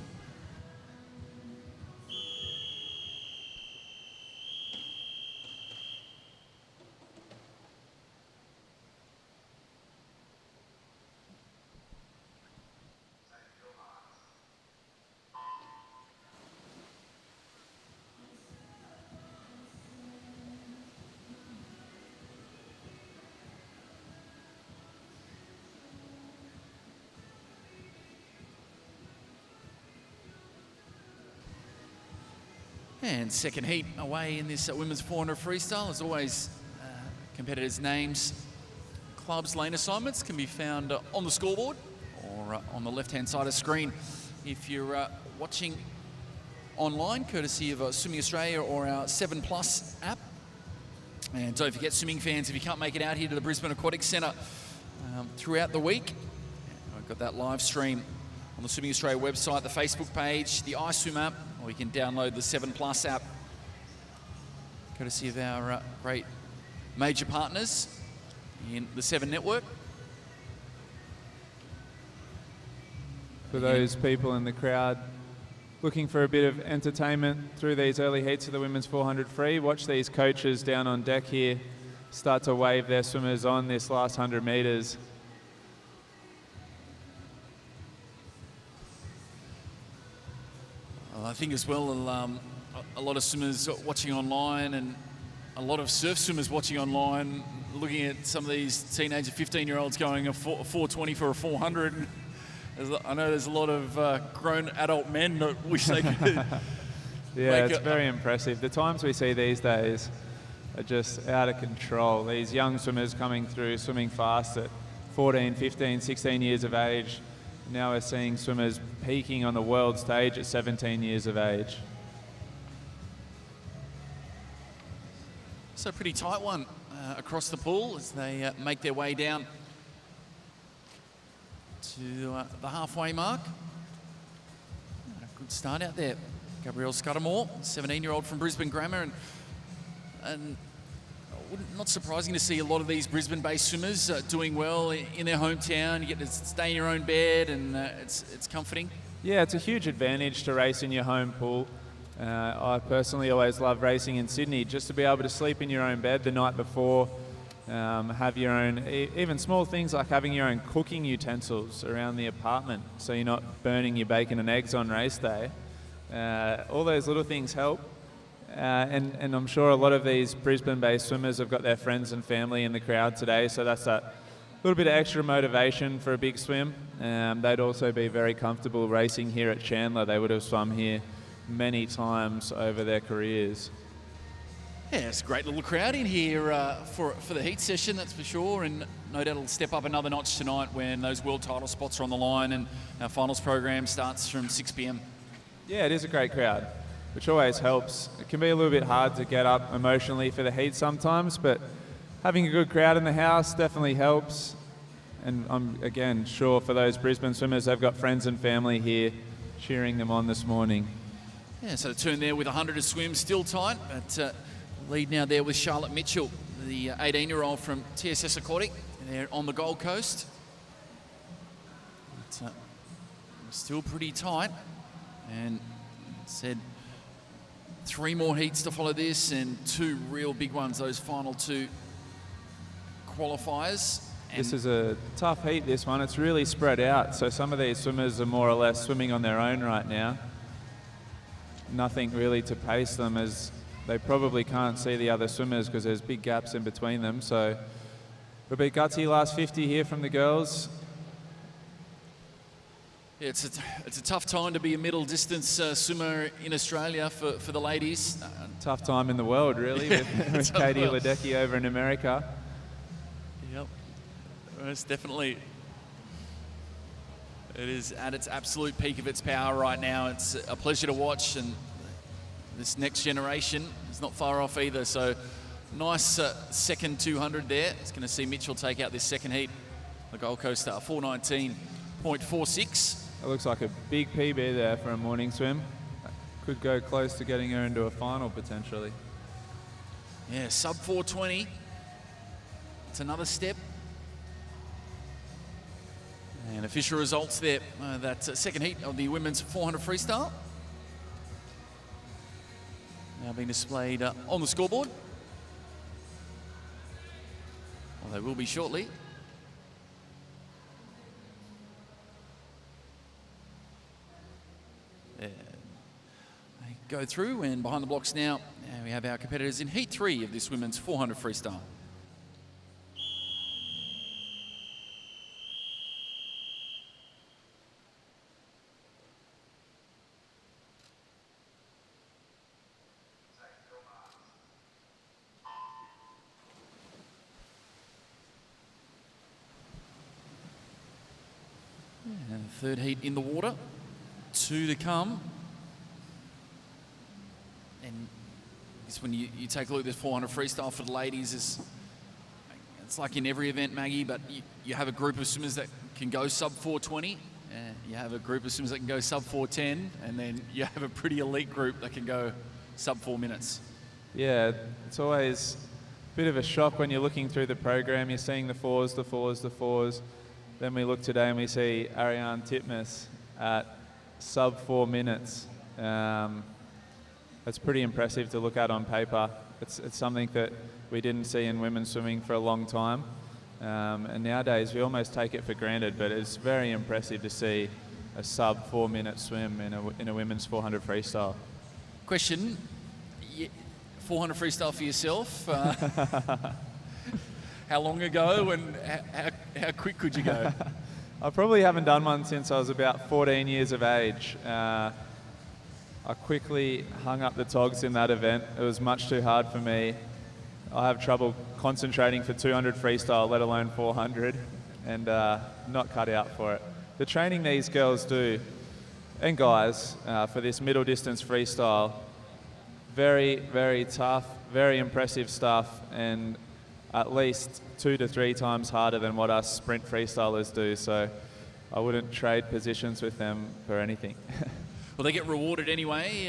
And second heat away in this women's 400 freestyle. As always, competitors' names, clubs, lane assignments can be found on the scoreboard or on the left-hand side of the screen if you're watching online, courtesy of Swimming Australia or our 7+ app. And don't forget, swimming fans, if you can't make it out here to the Brisbane Aquatic Centre throughout the week, I've got that live stream on the Swimming Australia website, the Facebook page, the iSwim app, or you can download the 7+ app, courtesy of our great major partners in the 7 network. For those people in the crowd looking for a bit of entertainment through these early heats of the women's 400 free, watch these coaches down on deck here start to wave their swimmers on this last 100 metres. I think as well, a lot of swimmers watching online and a lot of surf swimmers watching online, looking at some of these teenager 15-year-olds going a 420 for a 400. I know there's a lot of grown adult men that wish they could. Yeah, it's very impressive. The times we see these days are just out of control. These young swimmers coming through, swimming fast at 14, 15, 16 years of age. Now we're seeing swimmers peaking on the world stage at 17 years of age. So pretty tight one across the pool as they make their way down to the halfway mark. Good start out there. Gabrielle Scudamore, 17-year-old from Brisbane Grammar, and not surprising to see a lot of these Brisbane-based swimmers doing well in their hometown. You get to stay in your own bed, and it's comforting. Yeah, it's a huge advantage to race in your home pool. I personally always love racing in Sydney, just to be able to sleep in your own bed the night before, have your own, even small things like having your own cooking utensils around the apartment so you're not burning your bacon and eggs on race day. All those little things help. And I'm sure a lot of these Brisbane-based swimmers have got their friends and family in the crowd today, so that's that little bit of extra motivation for a big swim. They'd also be very comfortable racing here at Chandler. They would have swum here many times over their careers. Yeah, it's a great little crowd in here for the heat session, that's for sure, and no doubt it'll step up another notch tonight when those world title spots are on the line and our finals program starts from 6 p.m. Yeah, it is a great crowd, which always helps. It can be a little bit hard to get up emotionally for the heat sometimes, but having a good crowd in the house definitely helps. And I'm, again, sure for those Brisbane swimmers, they've got friends and family here cheering them on this morning. Yeah, so the turn there with 100 to swim, still tight, but lead now there with Charlotte Mitchell, the 18-year-old from TSS Aquatic. They're on the Gold Coast. But, still pretty tight. And said 3 more heats to follow this and 2 real big ones, those final 2 qualifiers. This is a tough heat, this one. It's really spread out. So some of these swimmers are more or less swimming on their own right now. Nothing really to pace them, as they probably can't see the other swimmers because there's big gaps in between them. So it'll be gutsy last 50 here from the girls. Yeah, it's a tough time to be a middle distance swimmer in Australia for the ladies. Tough time in the world, really, with Katie Ledecky over in America. Yep, most definitely. It is at its absolute peak of its power right now. It's a pleasure to watch, and this next generation is not far off either. So nice second 200 there. It's going to see Mitchell take out this second heat. The Gold Coast star, 4:19.46. It looks like a big PB there for a morning swim. Could go close to getting her into a final potentially. Yeah, sub 4:20. It's another step. And official results there. That second heat of the women's 400 freestyle. Now being displayed on the scoreboard. Well, they will be shortly. There. They go through, and behind the blocks now, we have our competitors in heat 3 of this women's 400 freestyle. And third heat in the water, 2 to come. And this, when you take a look at this 400 freestyle for the ladies, it's like in every event, Maggie, but you have a group of swimmers that can go sub 4:20, and you have a group of swimmers that can go sub 4:10, and then you have a pretty elite group that can go sub 4 minutes. Yeah, it's always a bit of a shock when you're looking through the program. You're seeing the fours, the fours, the fours. Then we look today and we see Ariane Titmus at sub 4 minutes. That's pretty impressive to look at on paper. It's something that we didn't see in women's swimming for a long time. And nowadays we almost take it for granted, but it's very impressive to see a sub 4 minute swim in a women's 400 freestyle. Question, 400 freestyle for yourself? How long ago and how quick could you go? I probably haven't done one since I was about 14 years of age. I quickly hung up the togs in that event. It was much too hard for me. I have trouble concentrating for 200 freestyle, let alone 400, and not cut out for it. The training these girls do, and guys, for this middle distance freestyle, very, very tough, very impressive stuff, and at least 2 to 3 times harder than what us sprint freestylers do. So I wouldn't trade positions with them for anything. Well, they get rewarded anyway.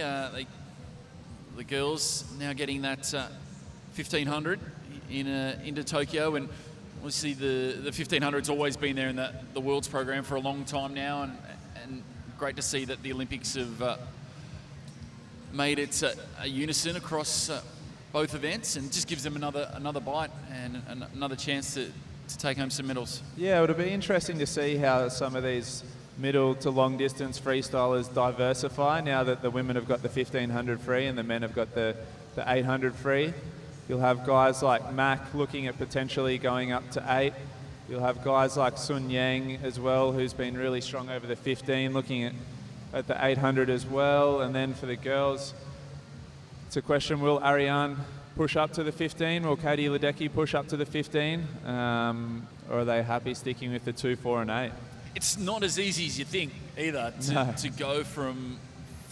The girls now getting that 1500 into Tokyo, and obviously the 1500's always been there in the Worlds program for a long time now, and great to see that the Olympics have made it a unison across both events, and just gives them another bite and another chance to take home some medals. Yeah, it'll be interesting to see how some of these middle to long distance freestylers diversify now that the women have got the 1500 free and the men have got the 800 free. You'll have guys like Mac looking at potentially going up to 8. You'll have guys like Sun Yang as well, who's been really strong over the 15, looking at the 800 as well. And then for the girls, it's a question, will Ariane push up to the 15? Will Katie Ledecky push up to the 15? Or are they happy sticking with the 2, 4 and 8? It's not as easy as you think either to go from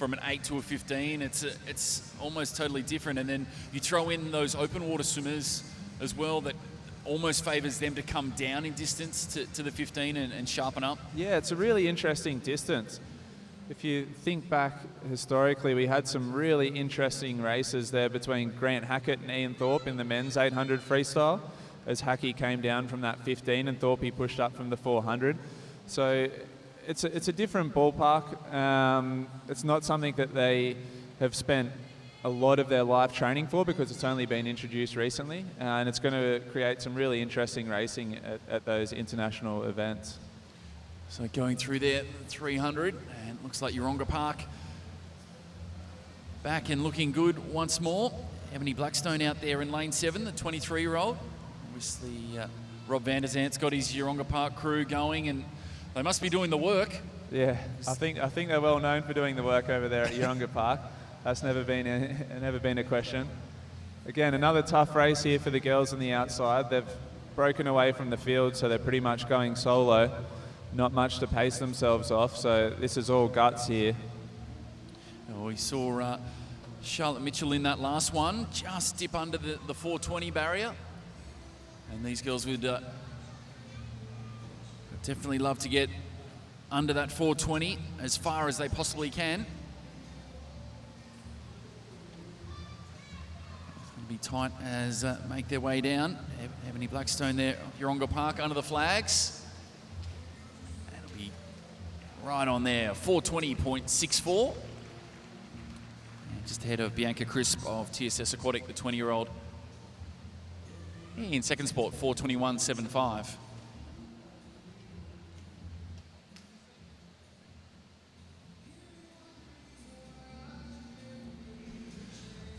an 8 to a 15. It's almost totally different. And then you throw in those open water swimmers as well that almost favours them to come down in distance to the 15 and sharpen up. Yeah, it's a really interesting distance. If you think back historically, we had some really interesting races there between Grant Hackett and Ian Thorpe in the men's 800 freestyle, as Hackey came down from that 15 and Thorpe pushed up from the 400. So it's a different ballpark. It's not something that they have spent a lot of their life training for because it's only been introduced recently, and it's going to create some really interesting racing at those international events. So going through there, 300, and looks like Yeronga Park back and looking good once more. Ebony Blackstone out there in lane 7, the 23-year-old. Obviously, Rob Van der Zandt's got his Yeronga Park crew going, and they must be doing the work. Yeah, I think they're well known for doing the work over there at Yeronga Park. That's never been a question. Again, another tough race here for the girls on the outside. They've broken away from the field, so they're pretty much going solo. Not much to pace themselves off, so this is all guts here. Oh, we saw Charlotte Mitchell in that last one, just dip under the 420 barrier. And these girls would definitely love to get under that 420 as far as they possibly can. It's going to be tight as make their way down. Ebony Blackstone there, Yeronga Park under the flags. It'll be right on there, 420.64. Just ahead of Bianca Crisp of TSS Aquatic, the 20-year-old. In second spot, 421.75.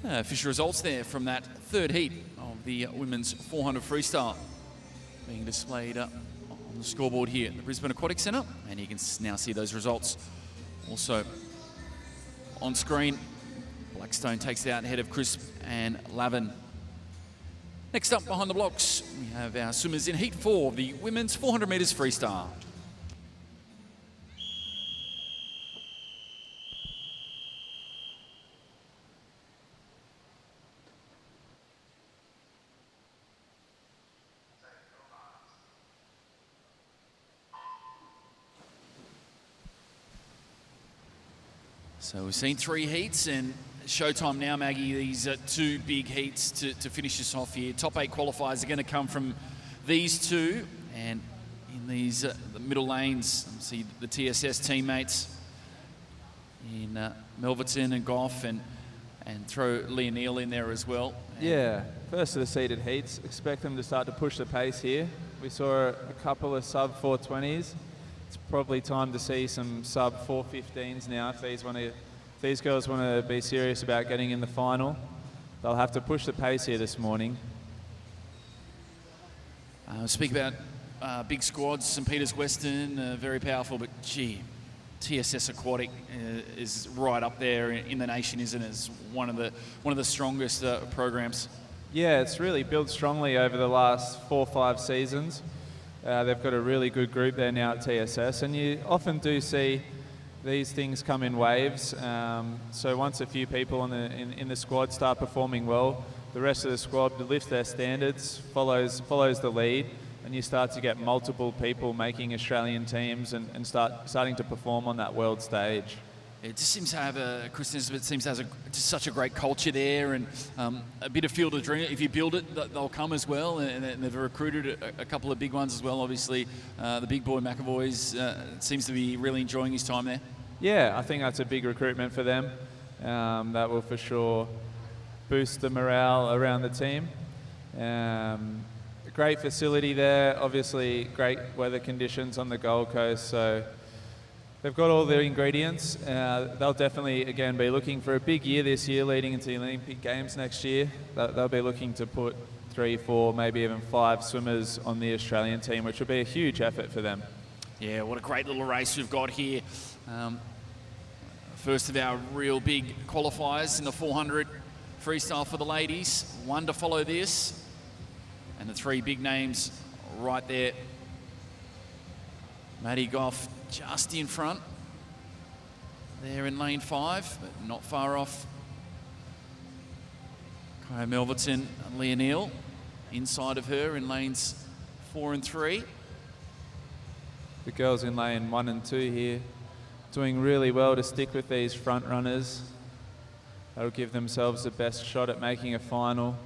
Official results there from that third heat of the women's 400 freestyle being displayed on the scoreboard here at the Brisbane Aquatic Centre, and you can now see those results also on screen. Blackstone takes it out ahead of Crisp and Lavin. Next up behind the blocks, we have our swimmers in heat 4 of the women's 400 metres freestyle. So we've seen 3 heats, and showtime now, Maggie. These are 2 big heats to finish us off here. Top 8 qualifiers are going to come from these 2, and in these the middle lanes, see the TSS teammates in Melverton and Goff, and throw Leah Neal in there as well. Yeah, first of the seeded heats. Expect them to start to push the pace here. We saw a couple of sub 420s. It's probably time to see some sub 415s now if these girls want to be serious about getting in the final. They'll have to push the pace here this morning. Speak about big squads, St Peter's Western, very powerful, but gee, TSS Aquatic is right up there in the nation, isn't it? It's one of the strongest programs. Yeah, it's really built strongly over the last 4 or 5 seasons. They've got a really good group there now at TSS, and you often do see these things come in waves. So once a few people in the squad start performing well, the rest of the squad lifts their standards, follows the lead, and you start to get multiple people making Australian teams and starting to perform on that world stage. It just seems to have Chris Nisbet seems to have just such a great culture there, and a bit of field of dream. If you build it, they'll come as well, and they've recruited a couple of big ones as well. Obviously, the big boy McAvoy's seems to be really enjoying his time there. Yeah, I think that's a big recruitment for them. That will for sure boost the morale around the team. Great facility there, obviously great weather conditions on the Gold Coast, so they've got all their ingredients. They'll definitely, again, be looking for a big year this year leading into the Olympic Games next year. They'll be looking to put 3, 4, maybe even 5 swimmers on the Australian team, which will be a huge effort for them. Yeah, what a great little race we've got here. First of our real big qualifiers in the 400 freestyle for the ladies. One to follow this. And the three big names right there. Maddie Goff just in front. There in lane 5, but not far off. Kaya Melverton and Leah Neal inside of her in lanes 4 and 3. The girls in lane 1 and 2 here doing really well to stick with these front runners. That'll give themselves the best shot at making a final.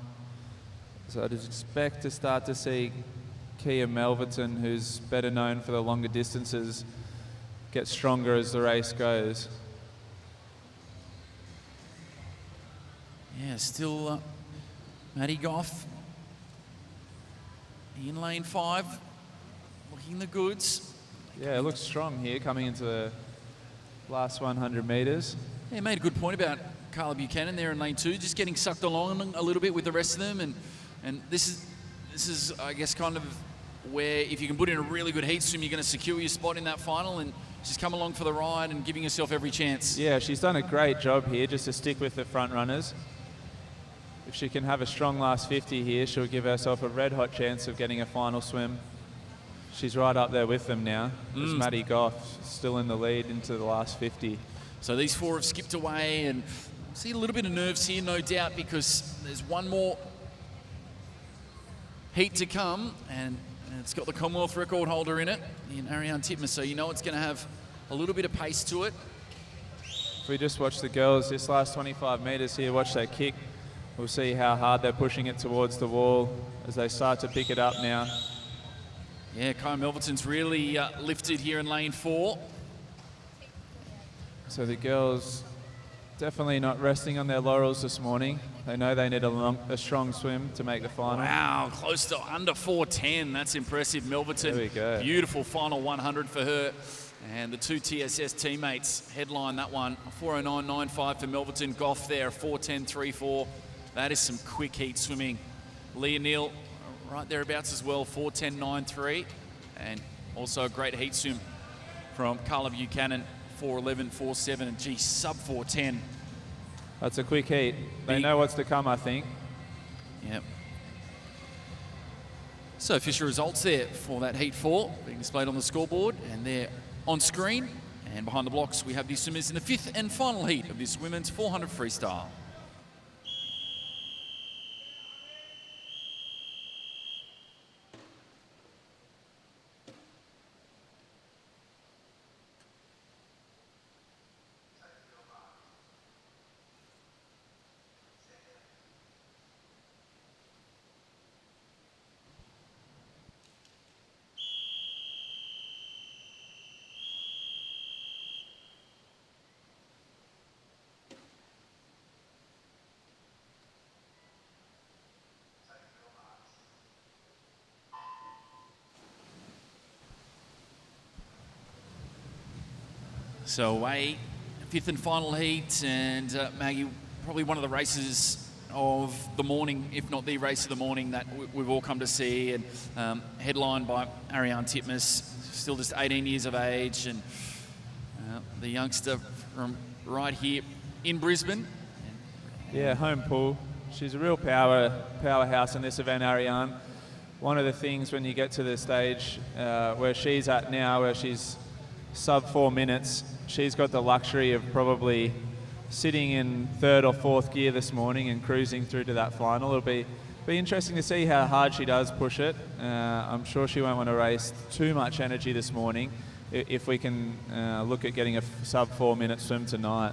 So I'd expect to start to see Kia Melverton, who's better known for the longer distances, get stronger as the race goes. Yeah, still Maddie Goff in lane 5, looking the goods. Yeah, it looks strong here coming into the last 100 metres. Yeah, made a good point about Carla Buchanan there in lane 2, just getting sucked along a little bit with the rest of them, and this is I guess kind of where if you can put in a really good heat swim, you're going to secure your spot in that final, and she's come along for the ride and giving herself every chance. Yeah, she's done a great job here just to stick with the front runners. If she can have a strong last 50 here, she'll give herself a red hot chance of getting a final swim. She's right up there with them now. There's Maddie Goff still in the lead into the last 50. So these 4 have skipped away, and see a little bit of nerves here, no doubt, because there's one more heat to come, and it's got the Commonwealth record holder in it, in Ariane Titmus, so you know it's going to have a little bit of pace to it. If we just watch the girls this last 25 metres here, watch that kick, we'll see how hard they're pushing it towards the wall as they start to pick it up now. Yeah, Kaya Melverton's really lifted here in lane 4. So the girls definitely not resting on their laurels this morning. They know they need a strong swim to make the final. Wow, close to under 4:10. That's impressive. Melverton, There we go. Beautiful final 100 for her. And the 2 TSS teammates headline that one. 4:09.95 for Melverton. Goff there, 4:10.34. That is some quick heat swimming. Leah Neal right thereabouts as well, 4:10.93. And also a great heat swim from Carla Buchanan, 4:11.47. And gee, sub 4:10. That's a quick heat. They know what's to come, I think. Yep. So official results there for that heat 4 being displayed on the scoreboard, and they're on screen. And behind the blocks, we have the swimmers in the 5th and final heat of this women's 400 freestyle. So away, 5th and final heat, and Maggie, probably one of the races of the morning, if not the race of the morning that we've all come to see, and headlined by Ariane Titmus, still just 18 years of age, and the youngster from right here in Brisbane. Yeah, home pool. She's a real powerhouse in this event, Ariane. One of the things when you get to the stage where she's at now, where she's sub 4 minutes, she's got the luxury of probably sitting in 3rd or 4th gear this morning and cruising through to that final. It'll be interesting to see how hard she does push it. I'm sure she won't want to race too much energy this morning if we can look at getting a sub 4 minute swim tonight.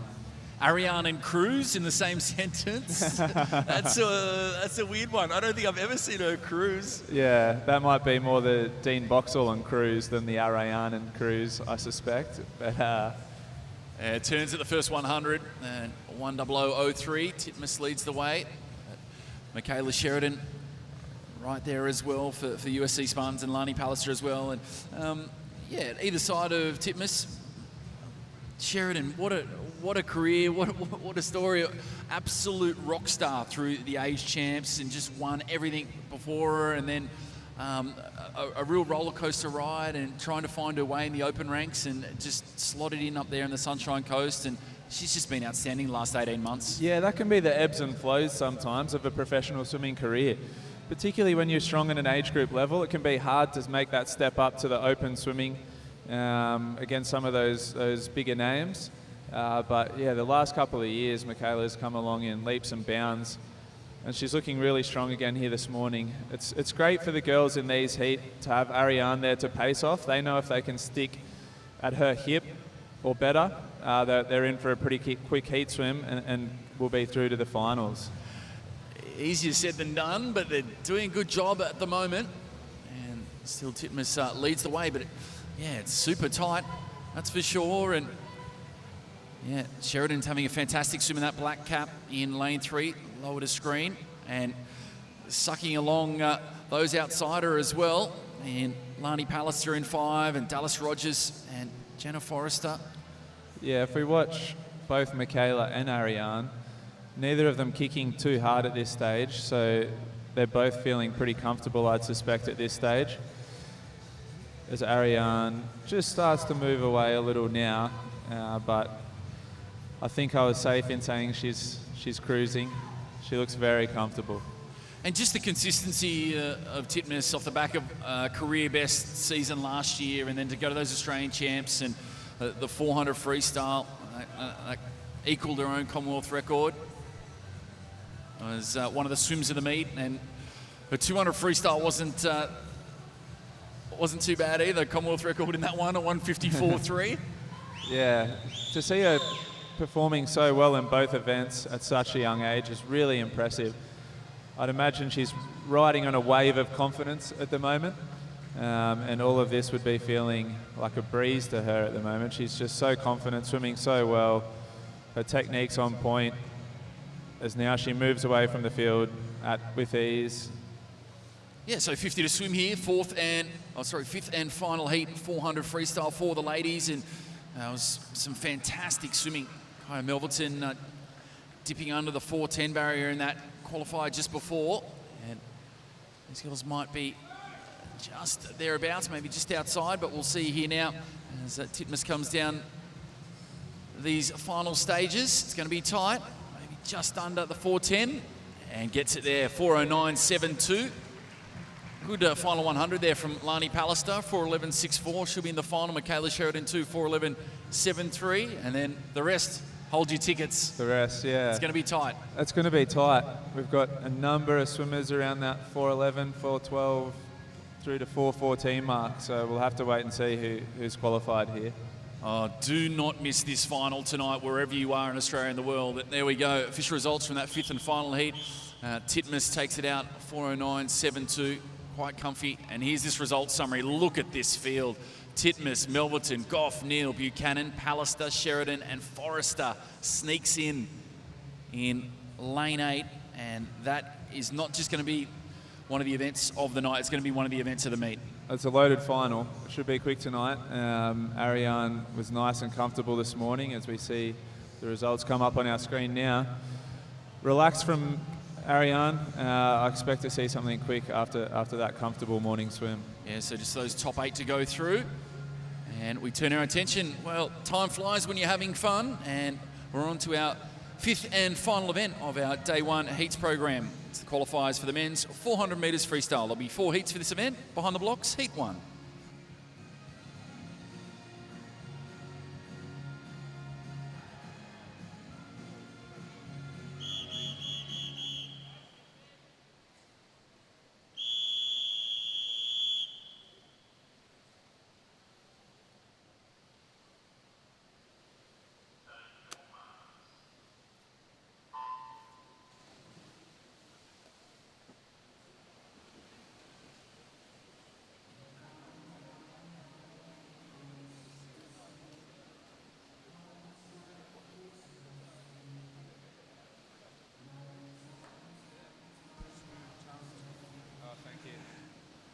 Ariane and cruise in the same sentence. That's a weird one. I don't think I've ever seen her cruise. Yeah, that might be more the Dean Boxall and cruise than the Ariane and cruise, I suspect. But turns at the first 100 and 1:00.03. Titmus leads the way. Michaela Sheridan right there as well for USC Spartans, and Lani Pallister as well. And yeah, either side of Titmus, Sheridan, what a career, what a story. Absolute rock star through the age champs, and just won everything before her, and then a real roller coaster ride, and trying to find her way in the open ranks, and just slotted in up there in the Sunshine Coast, and she's just been outstanding the last 18 months. Yeah, that can be the ebbs and flows sometimes of a professional swimming career. Particularly when you're strong at an age group level, it can be hard to make that step up to the open swimming against some of those bigger names. But yeah, the last couple of years, Michaela's come along in leaps and bounds, and she's looking really strong again here this morning. It's great for the girls in these heat to have Ariane there to pace off. They know if they can stick at her hip or better, they're in for a pretty quick heat swim and will be through to the finals. Easier said than done, but they're doing a good job at the moment. And still Titmus leads the way, but it's super tight, that's for sure. And yeah, Sheridan's having a fantastic swim in that black cap in lane 3, lower to screen, and sucking along those outsider as well. And Lani Pallister in 5, and Dallas Rogers and Jenna Forrester. Yeah, if we watch both Michaela and Ariane, neither of them kicking too hard at this stage, so they're both feeling pretty comfortable, I'd suspect, at this stage. As Ariane just starts to move away a little now, but I think I was safe in saying she's cruising. She looks very comfortable. And just the consistency of Titmus off the back of career best season last year, and then to go to those Australian champs and the 400 freestyle, equalled her own Commonwealth record. It was one of the swims of the meet, and her 200 freestyle wasn't too bad either. Commonwealth record in that one, a 154.3. Yeah, to see her performing so well in both events at such a young age is really impressive. I'd imagine she's riding on a wave of confidence at the moment, and all of this would be feeling like a breeze to her at the moment. She's just so confident, swimming so well. Her technique's on point, as now she moves away from the field with ease. Yeah, so 50 to swim here, fifth and final heat, 400 freestyle for the ladies, and it was some fantastic swimming. Kaya Melverton dipping under the 4:10 barrier in that qualifier just before, and these girls might be just thereabouts, maybe just outside, but we'll see here now as Titmus comes down these final stages. It's going to be tight. Just under the 4:10 and gets it there, 4:09.72. Good final 100 there from Lani Pallister, 4:11.64. She'll be in the final. Michaela Sheridan too, 4:11.73. And then the rest, hold your tickets. The rest, yeah. It's going to be tight. It's going to be tight. We've got a number of swimmers around that 4:11, 4:12 through to 4:14 mark. So we'll have to wait and see who's qualified here. Oh, do not miss this final tonight, wherever you are in Australia and the world. There we go. Official results from that 5th and final heat. Titmus takes it out, 4:09.72. Quite comfy. And here's this results summary. Look at this field. Titmus, Melverton, Goff, Neal, Buchanan, Pallister, Sheridan, and Forrester sneaks in lane 8. And that is not just going to be one of the events of the night. It's going to be one of the events of the meet. It's a loaded final. It should be quick tonight. Ariane was nice and comfortable this morning, as we see the results come up on our screen now. Relax from Ariane. I expect to see something quick after that comfortable morning swim. Yeah, so just those top 8 to go through. And we turn our attention. Well, time flies when you're having fun. And we're on to our 5th and final event of our Day 1 Heats program. It's the qualifiers for the men's 400 metres freestyle. There'll be 4 heats for this event. Behind the blocks, Heat 1.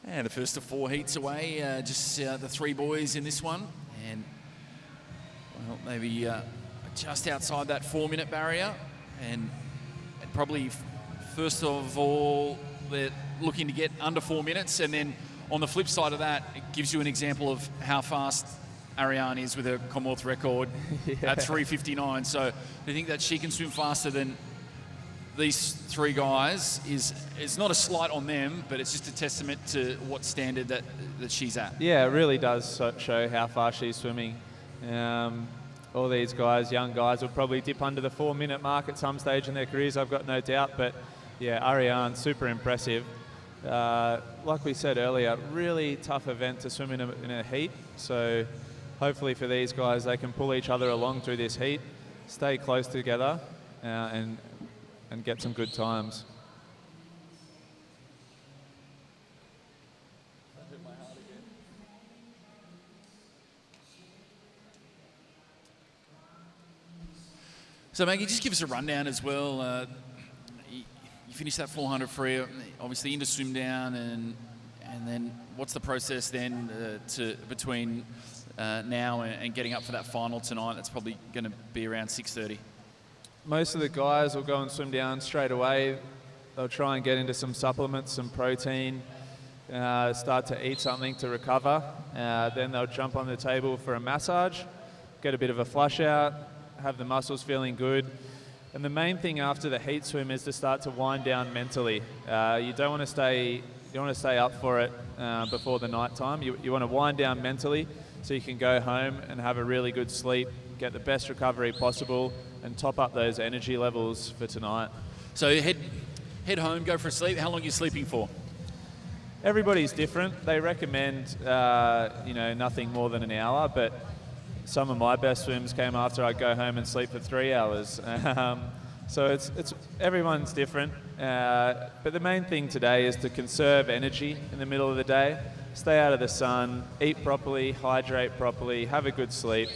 And the first of 4 heats away, just the 3 boys in this one. And, well, maybe just outside that 4-minute barrier. And probably, first of all, they're looking to get under 4 minutes. And then on the flip side of that, it gives you an example of how fast Ariane is with her Commonwealth record at 3:59. So I think that she can swim faster than these three guys is not a slight on them, but it's just a testament to what standard that she's at. Yeah, it really does show how fast she's swimming. All these guys, young guys, will probably dip under the 4-minute mark at some stage in their careers, I've got no doubt. But yeah, Ariane, super impressive. Like we said earlier, really tough event to swim in a heat. So hopefully for these guys, they can pull each other along through this heat, stay close together, and get some good times. So Maggie, just give us a rundown as well. You finished that 400 free, obviously into swim down, and then what's the process then between now and getting up for that final tonight? That's probably going to be around 6:30. Most of the guys will go and swim down straight away. They'll try and get into some supplements, some protein, start to eat something to recover. Then they'll jump on the table for a massage, get a bit of a flush out, have the muscles feeling good. And the main thing after the heat swim is to start to wind down mentally. You don't want to stay up for it before the night time. You want to wind down mentally so you can go home and have a really good sleep, get the best recovery possible, and top up those energy levels for tonight. So head home, go for a sleep. How long are you sleeping for? Everybody's different. They recommend nothing more than an hour, but some of my best swims came after I go home and sleep for 3 hours. So it's everyone's different. But the main thing today is to conserve energy in the middle of the day, stay out of the sun, eat properly, hydrate properly, have a good sleep,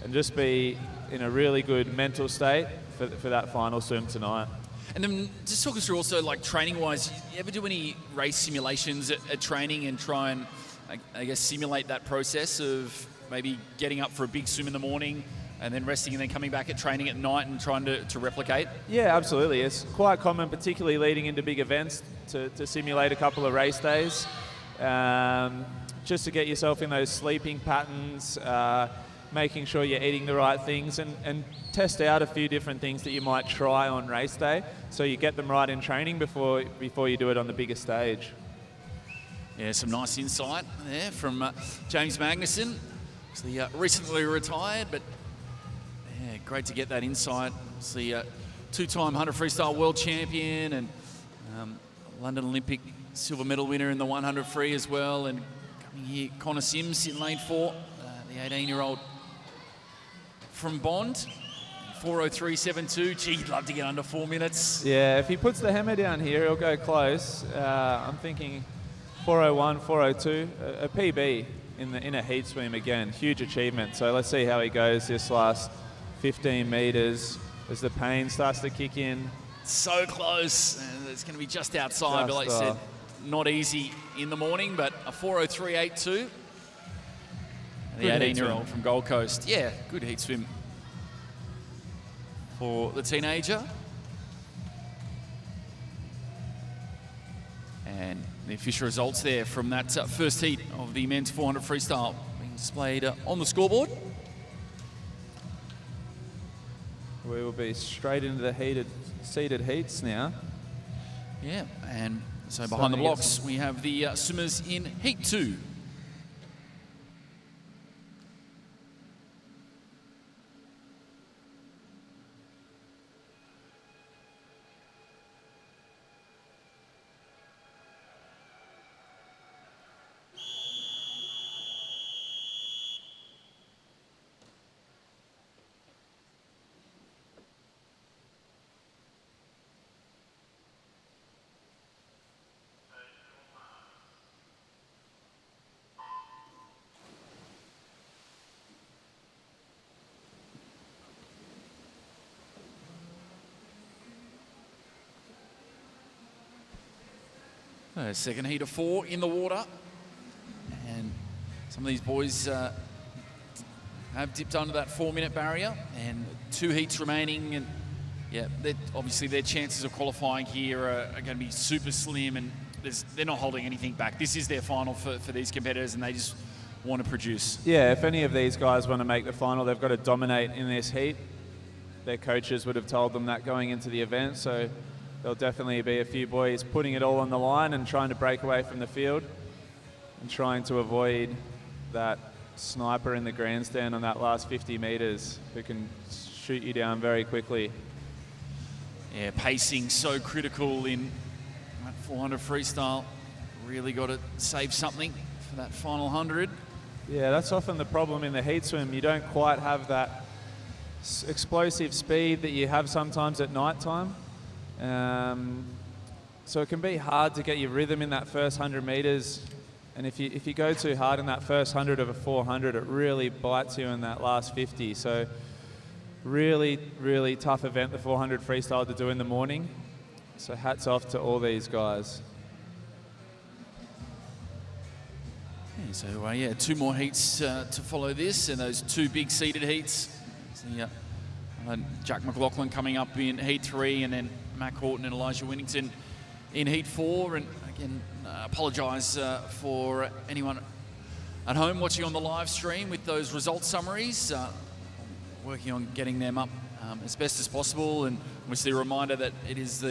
and just be in a really good mental state for that final swim tonight. And then just talk us through also, like, training-wise, you ever do any race simulations at training and try and, I guess, simulate that process of maybe getting up for a big swim in the morning and then resting and then coming back at training at night and trying to replicate? Yeah, absolutely. It's quite common, particularly leading into big events, to simulate a couple of race days, just to get yourself in those sleeping patterns, making sure you're eating the right things, and test out a few different things that you might try on race day so you get them right in training before you do it on the bigger stage. Yeah, some nice insight there from James Magnuson. Obviously, recently retired, but yeah, great to get that insight. Obviously, two-time 100 freestyle world champion and London Olympic silver medal winner in the 100 free as well. And coming here, Connor Sims in lane 4, the 18-year-old from Bond. 4:03.72. Gee, he'd love to get under 4 minutes. Yeah, if he puts the hammer down here, he'll go close. I'm thinking 4:01, 4:02, a PB in a heat swim again. Huge achievement. So let's see how he goes this last 15 metres as the pain starts to kick in. So close. And it's going to be just outside, but like I said, not easy in the morning, but a 4:03.82. The 18-year-old from Gold Coast. Yeah, good heat swim for the teenager. And the official results there from that first heat of the men's 400 freestyle being displayed on the scoreboard. We will be straight into the seeded heats now. Yeah, and so behind the blocks we have the swimmers in heat 2. Second heat of 4 in the water, and some of these boys have dipped under that 4-minute barrier, and 2 heats remaining, and yeah, obviously their chances of qualifying here are going to be super slim, and they're not holding anything back. This is their final for these competitors, and they just want to produce. Yeah, if any of these guys want to make the final, they've got to dominate in this heat. Their coaches would have told them that going into the event, so there'll definitely be a few boys putting it all on the line and trying to break away from the field and trying to avoid that sniper in the grandstand on that last 50 metres who can shoot you down very quickly. Yeah, pacing so critical in that 400 freestyle. Really got to save something for that final 100. Yeah, that's often the problem in the heat swim. You don't quite have that explosive speed that you have sometimes at night time. So it can be hard to get your rhythm in that first 100 metres. And if you go too hard in that first 100 of a 400, it really bites you in that last 50. So really, really tough event, the 400 freestyle to do in the morning. So hats off to all these guys. Yeah, so yeah, 2 more heats to follow this, and those 2 big seeded heats. So, Jack McLaughlin coming up in heat 3, and then Matt Horton and Elijah Winnington in heat 4. And again, apologise for anyone at home watching on the live stream with those result summaries. Working on getting them up as best as possible, and obviously a reminder that it is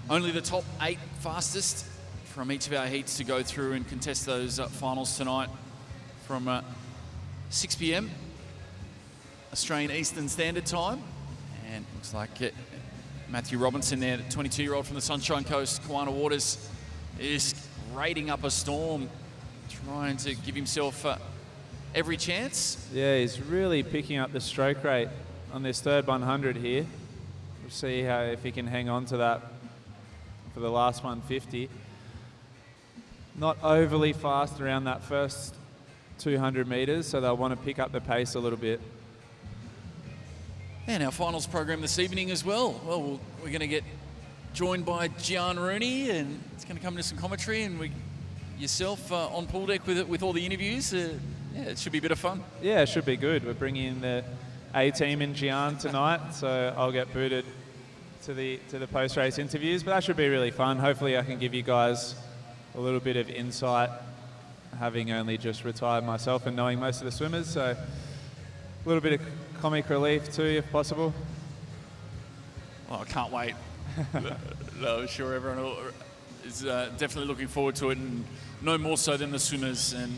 only the top 8 fastest from each of our heats to go through and contest those finals tonight from 6 p.m. Australian Eastern Standard Time. And looks like Matthew Robinson there, the 22-year-old from the Sunshine Coast, Kiwana Waters, is raiding up a storm, trying to give himself every chance. Yeah, he's really picking up the stroke rate on this third 100 here. We'll see if he can hang on to that for the last 150. Not overly fast around that first 200 metres, so they'll want to pick up the pace a little bit. And our finals program this evening as well. Well, we're going to get joined by Gian Rooney, and it's going to come into some commentary, and yourself on pool deck with all the interviews. Yeah, it should be a bit of fun. Yeah, it should be good. We're bringing in the A-team in Gian tonight, so I'll get booted to the post-race interviews, but that should be really fun. Hopefully I can give you guys a little bit of insight, having only just retired myself and knowing most of the swimmers, so a little bit of comic relief too, if possible. Oh, I can't wait. No, I'm sure everyone is definitely looking forward to it, and no more so than the swimmers. And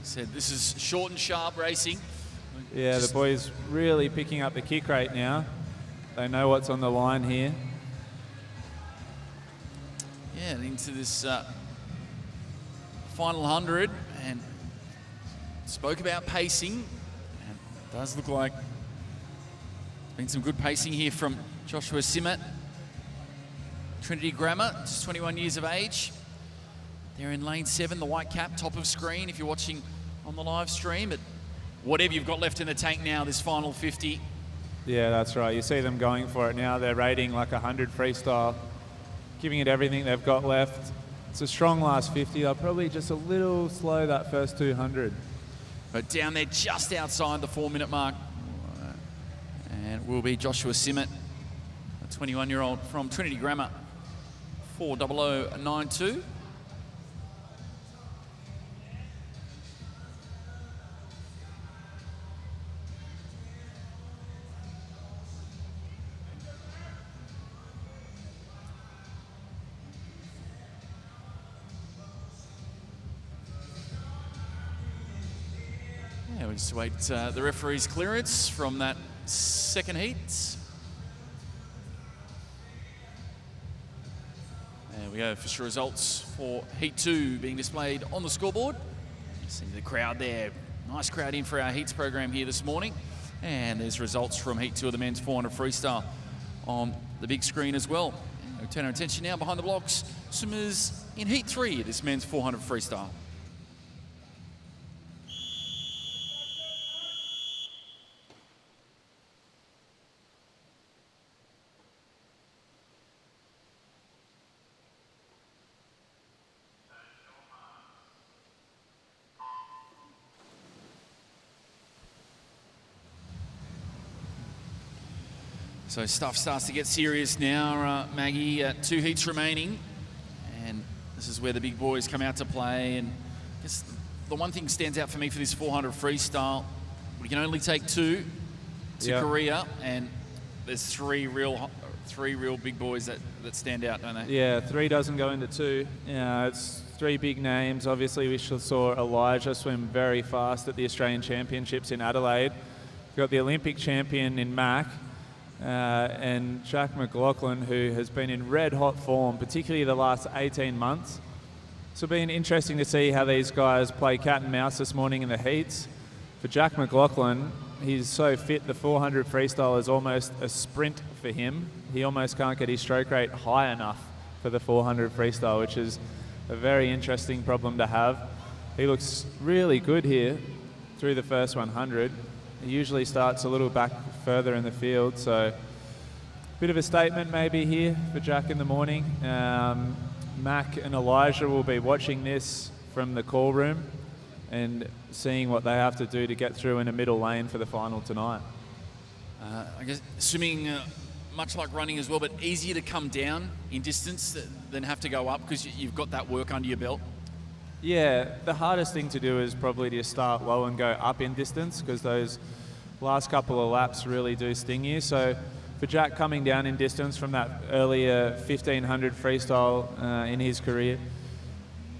said this is short and sharp racing. Yeah, the boys really picking up the kick rate now. They know what's on the line here. Yeah, into this final 100, and spoke about pacing. And it does look like there's been some good pacing here from Joshua Simmet. Trinity Grammar, just 21 years of age. They're in lane 7, the white cap, top of screen if you're watching on the live stream. But whatever you've got left in the tank now, this final 50. Yeah, that's right. You see them going for it now. They're rating like 100 freestyle, giving it everything they've got left. It's a strong last 50. They're probably just a little slow that first 200. But down there just outside the 4-minute mark. And it will be Joshua Simmet, a 21-year-old from Trinity Grammar, 4:00.92. Yeah, we just wait the referee's clearance from that second heat. There we go, official results for Heat 2 being displayed on the scoreboard. See the crowd there. Nice crowd in for our Heats program here this morning. And there's results from Heat 2 of the men's 400 freestyle on the big screen as well. And we turn our attention now behind the blocks. Swimmers in Heat 3 of this men's 400 freestyle. So stuff starts to get serious now, Maggie. 2 heats remaining, and this is where the big boys come out to play. And I guess the one thing stands out for me for this 400 freestyle, we can only take 2 to Korea, and there's three real big boys that stand out, don't they? Yeah, 3 doesn't go into 2. It's 3 big names. Obviously, we saw Elijah swim very fast at the Australian Championships in Adelaide. We've got the Olympic champion in Mac, and Jack McLaughlin, who has been in red-hot form, particularly the last 18 months. So it's been interesting to see how these guys play cat and mouse this morning in the heats. For Jack McLaughlin, he's so fit, the 400 freestyle is almost a sprint for him. He almost can't get his stroke rate high enough for the 400 freestyle, which is a very interesting problem to have. He looks really good here through the first 100. He usually starts a little back further in the field, so bit of a statement maybe here for Jack in the morning. Mac and Elijah will be watching this from the call room and seeing what they have to do to get through in a middle lane for the final tonight. I guess swimming, much like running as well, but easier to come down in distance than have to go up because you've got that work under your belt. Yeah, the hardest thing to do is probably to start low and go up in distance because those last couple of laps really do sting you. So for Jack coming down in distance from that earlier 1500 freestyle in his career,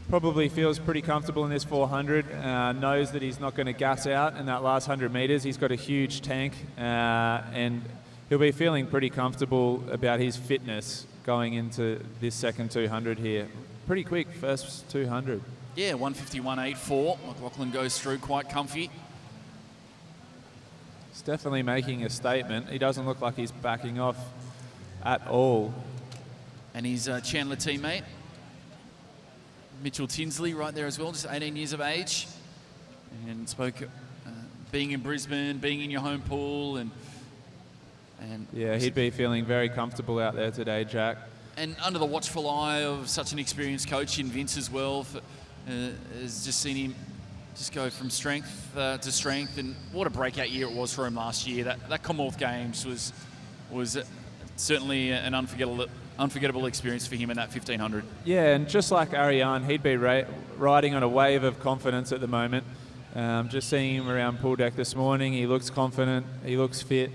probably feels pretty comfortable in this 400, knows that he's not going to gas out in that last 100 metres. He's got a huge tank and he'll be feeling pretty comfortable about his fitness going into this second 200 here. Pretty quick, first 200. Yeah, 151.84. McLaughlin goes through quite comfy. He's definitely making a statement. He doesn't look like he's backing off at all. And his Chandler teammate, Mitchell Tinsley, right there as well, just 18 years of age. And spoke being in Brisbane, being in your home pool, and yeah, he'd be feeling very comfortable out there today, Jack. And under the watchful eye of such an experienced coach in Vince as well, has just seen him just go from strength to strength. And what a breakout year it was for him last year. That Commonwealth Games was certainly an unforgettable experience for him in that 1500. Yeah, and just like Ariane, he'd be riding on a wave of confidence at the moment. Just seeing him around pool deck this morning, he looks confident, he looks fit.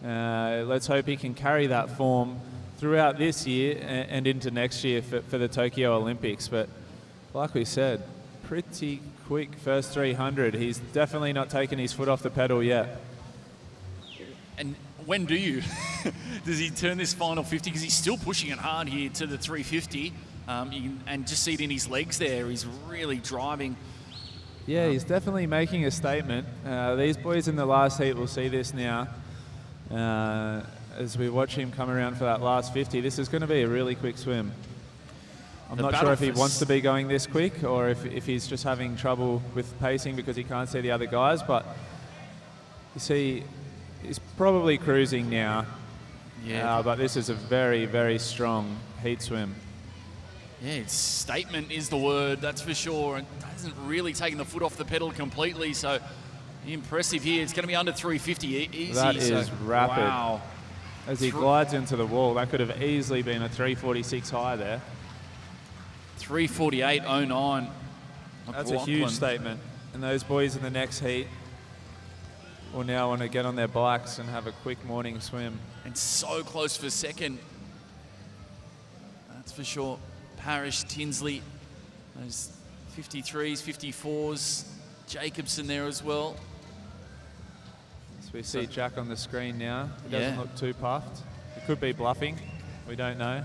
Let's hope he can carry that form throughout this year and into next year for the Tokyo Olympics. But like we said, pretty quick first 300. He's definitely not taken his foot off the pedal yet. And when do you? Does he turn this final 50? Because he's still pushing it hard here to the 350. And just see it in his legs there. He's really driving. Yeah, he's definitely making a statement. These boys in the last heat will see this now. As we watch him come around for that last 50, this is going to be a really quick swim. I'm not sure if he wants to be going this quick or if he's just having trouble with pacing because he can't see the other guys, but you see he's probably cruising now. Yeah. But this is a very, very strong heat swim. Yeah, it's statement is the word, that's for sure. And hasn't really taken the foot off the pedal completely, so impressive here. It's going to be under 350 easy. That is rapid. Wow. As he glides into the wall, that could have easily been a 346 high there. 348.09. That's a huge statement. And those boys in the next heat will now want to get on their bikes and have a quick morning swim. And so close for second. That's for sure. Parrish, Tinsley, those 53s, 54s. Jacobson there as well. So we see Jack on the screen now. He doesn't look too puffed. He could be bluffing. We don't know.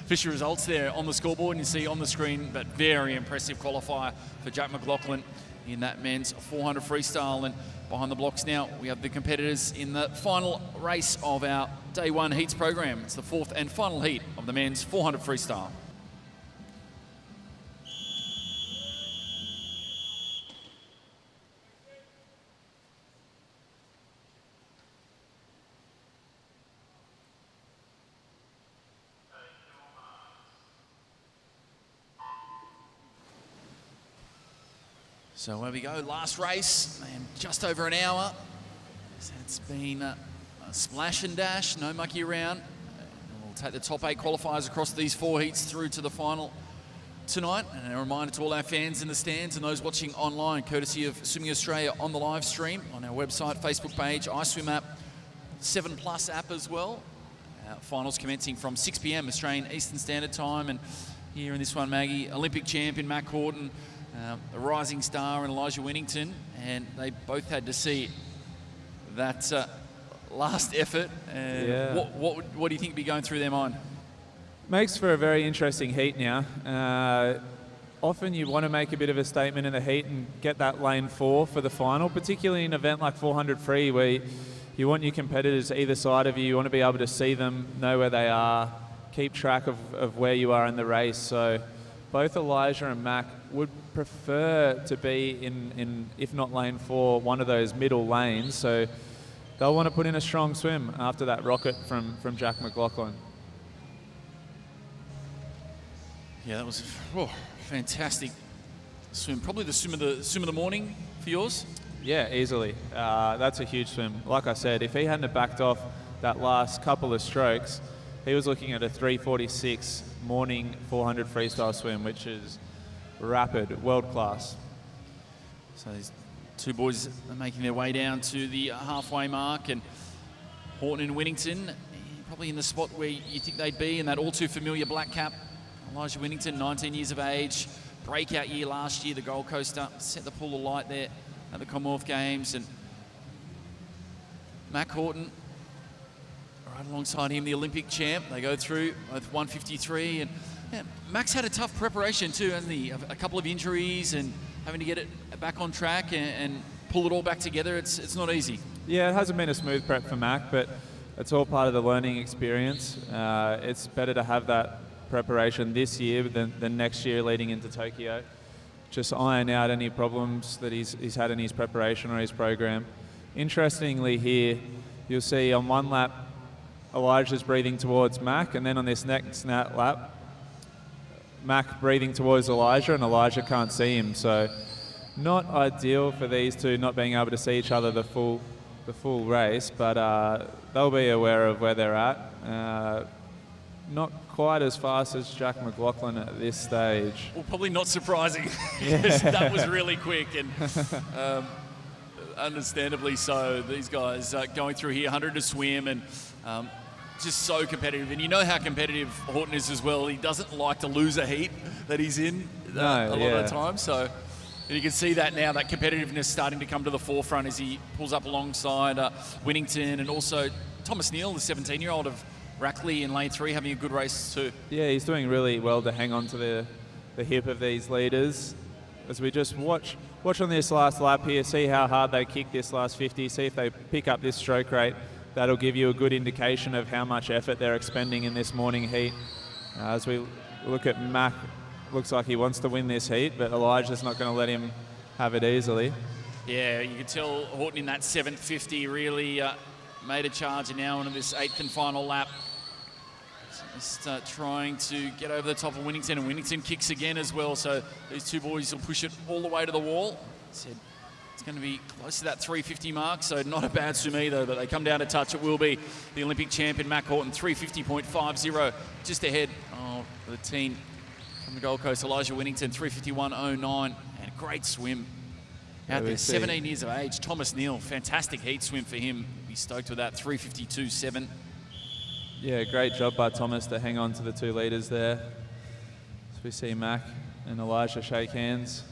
Official results there on the scoreboard, and you see on the screen, but very impressive qualifier for Jack McLaughlin in that men's 400 freestyle. And behind the blocks now, we have the competitors in the final race of our Day 1 Heats program. It's the fourth and final heat of the men's 400 freestyle. So where we go, last race, and just over an hour. It's been a splash and dash, no mucky around. We'll take the top 8 qualifiers across these 4 heats through to the final tonight. And a reminder to all our fans in the stands and those watching online, courtesy of Swimming Australia on the live stream, on our website, Facebook page, iSwim app, 7+ app as well. Finals commencing from 6 p.m. Australian Eastern Standard Time. And here in this one, Maggie, Olympic champion Matt Horton, a rising star in Elijah Winnington, and they both had to see that last effort. What do you think would be going through their mind? Makes for a very interesting heat now. Often you want to make a bit of a statement in the heat and get that lane 4 for the final, particularly in an event like 400 free where you want your competitors either side of you. You want to be able to see them, know where they are, keep track of where you are in the race. So both Elijah and Mac would prefer to be in if not lane 4, one of those middle lanes. So they'll want to put in a strong swim after that rocket from Jack McLaughlin. Yeah, that was fantastic swim. Probably the swim of the morning for yours. Yeah, easily. That's a huge swim. Like I said, if he hadn't have backed off that last couple of strokes, he was looking at a 3:46 morning 400 freestyle swim, which is rapid, world class. So these two boys are making their way down to the halfway mark, and Horton and Winnington probably in the spot where you think they'd be in that all too familiar black cap. Elijah Winnington, 19 years of age, breakout year last year, the Gold Coaster, set the pool of light there at the Commonwealth Games. And Mac Horton, right alongside him, the Olympic champ. They go through with 153. And yeah, Mac's had a tough preparation too, hasn't he? A couple of injuries and having to get it back on track and pull it all back together. It's not easy. Yeah, it hasn't been a smooth prep for Mac, but it's all part of the learning experience. It's better to have that preparation this year than next year leading into Tokyo. Just iron out any problems that he's had in his preparation or his program. Interestingly here, you'll see on one lap, Elijah's breathing towards Mac, and then on this next lap, Mac breathing towards Elijah, and Elijah can't see him. So not ideal for these two not being able to see each other the full race, but they'll be aware of where they're at. Not quite as fast as Jack McLaughlin at this stage. Well, probably not surprising, because that was really quick, and understandably so. These guys going through here, 100 to swim, and just so competitive. And you know how competitive Horton is as well. He doesn't like to lose a heat that he's in a lot of the time. So and you can see that now, that competitiveness starting to come to the forefront as he pulls up alongside Winnington, and also Thomas Neal, the 17-year-old of Rackley in lane 3, having a good race too. Yeah, he's doing really well to hang on to the hip of these leaders. As we just watch on this last lap here, see how hard they kick this last 50, see if they pick up this stroke rate. That'll give you a good indication of how much effort they're expending in this morning heat. As we look at Mac, looks like he wants to win this heat, but Elijah's not going to let him have it easily. Yeah, you can tell Horton in that 750 really made a charge, and now into this 8th and final lap. Just trying to get over the top of Winnington, and Winnington kicks again as well, so these two boys will push it all the way to the wall. Said it's going to be close to that 350 mark, so not a bad swim either, but they come down to touch. It will be the Olympic champion Mac Horton, 350.50, just ahead of the teen from the Gold Coast, Elijah Winnington, 351.09, and a great swim out there, 17 years of age. Thomas Neal, fantastic heat swim for him. Be stoked with that, 352.7. Yeah, great job by Thomas to hang on to the two leaders there. As we see Mac and Elijah shake hands.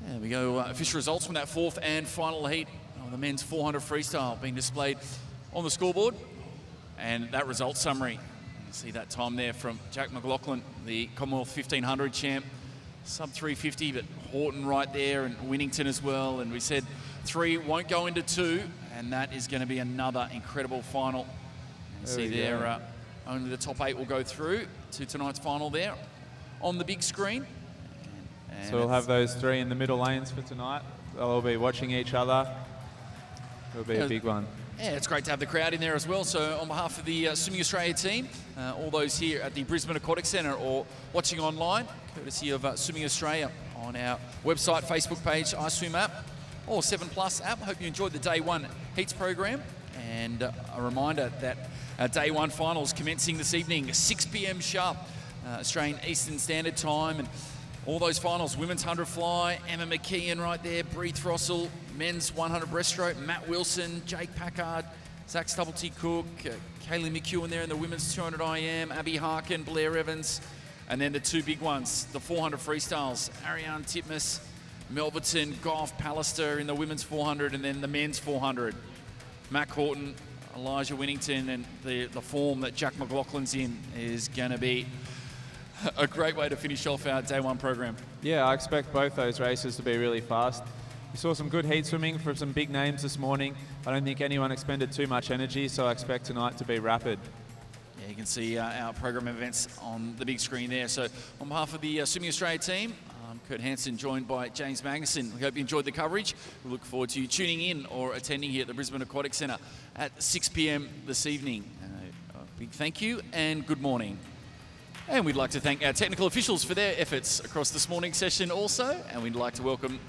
There we go. Official results from that 4th and final heat of the men's 400 freestyle being displayed on the scoreboard. And that result summary. You see that time there from Jack McLaughlin, the Commonwealth 1500 champ. Sub 350, but Horton right there, and Winnington as well. And we said 3 won't go into 2, and that is going to be another incredible final. See there, only the top 8 will go through to tonight's final there on the big screen. And so we'll have those 3 in the middle lanes for tonight. They'll all be watching each other. It'll be a big one. Yeah, it's great to have the crowd in there as well. So on behalf of the Swimming Australia team, all those here at the Brisbane Aquatic Centre or watching online, courtesy of Swimming Australia on our website, Facebook page, iSwim app, or 7+ app. I hope you enjoyed the Day 1 Heats program. And a reminder that our Day 1 finals commencing this evening, 6 p.m. sharp. Australian Eastern Standard Time. And all those finals, women's 100 fly, Emma McKeon right there, Bree Throssell, men's 100 breaststroke, Matt Wilson, Jake Packard, Zach Stubblety-Cook, Kaylee McEwen there in the women's 200 IM, Abby Harkin, Blair Evans, and then the two big ones, the 400 freestyles, Ariane Titmus, Melverton, Goff, Pallister in the women's 400, and then the men's 400. Matt Horton, Elijah Winnington, and the form that Jack McLaughlin's in is going to be a great way to finish off our day one program. Yeah, I expect both those races to be really fast. We saw some good heat swimming from some big names this morning. I don't think anyone expended too much energy, so I expect tonight to be rapid. Yeah, you can see our program events on the big screen there. So on behalf of the Swimming Australia team, I'm Kurt Hansen, joined by James Magnuson. We hope you enjoyed the coverage. We look forward to you tuning in or attending here at the Brisbane Aquatic Centre at 6 p.m. this evening. A big thank you and good morning. And we'd like to thank our technical officials for their efforts across this morning's session also, and we'd like to welcome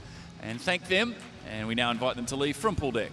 and thank them, and we now invite them to leave from pool deck.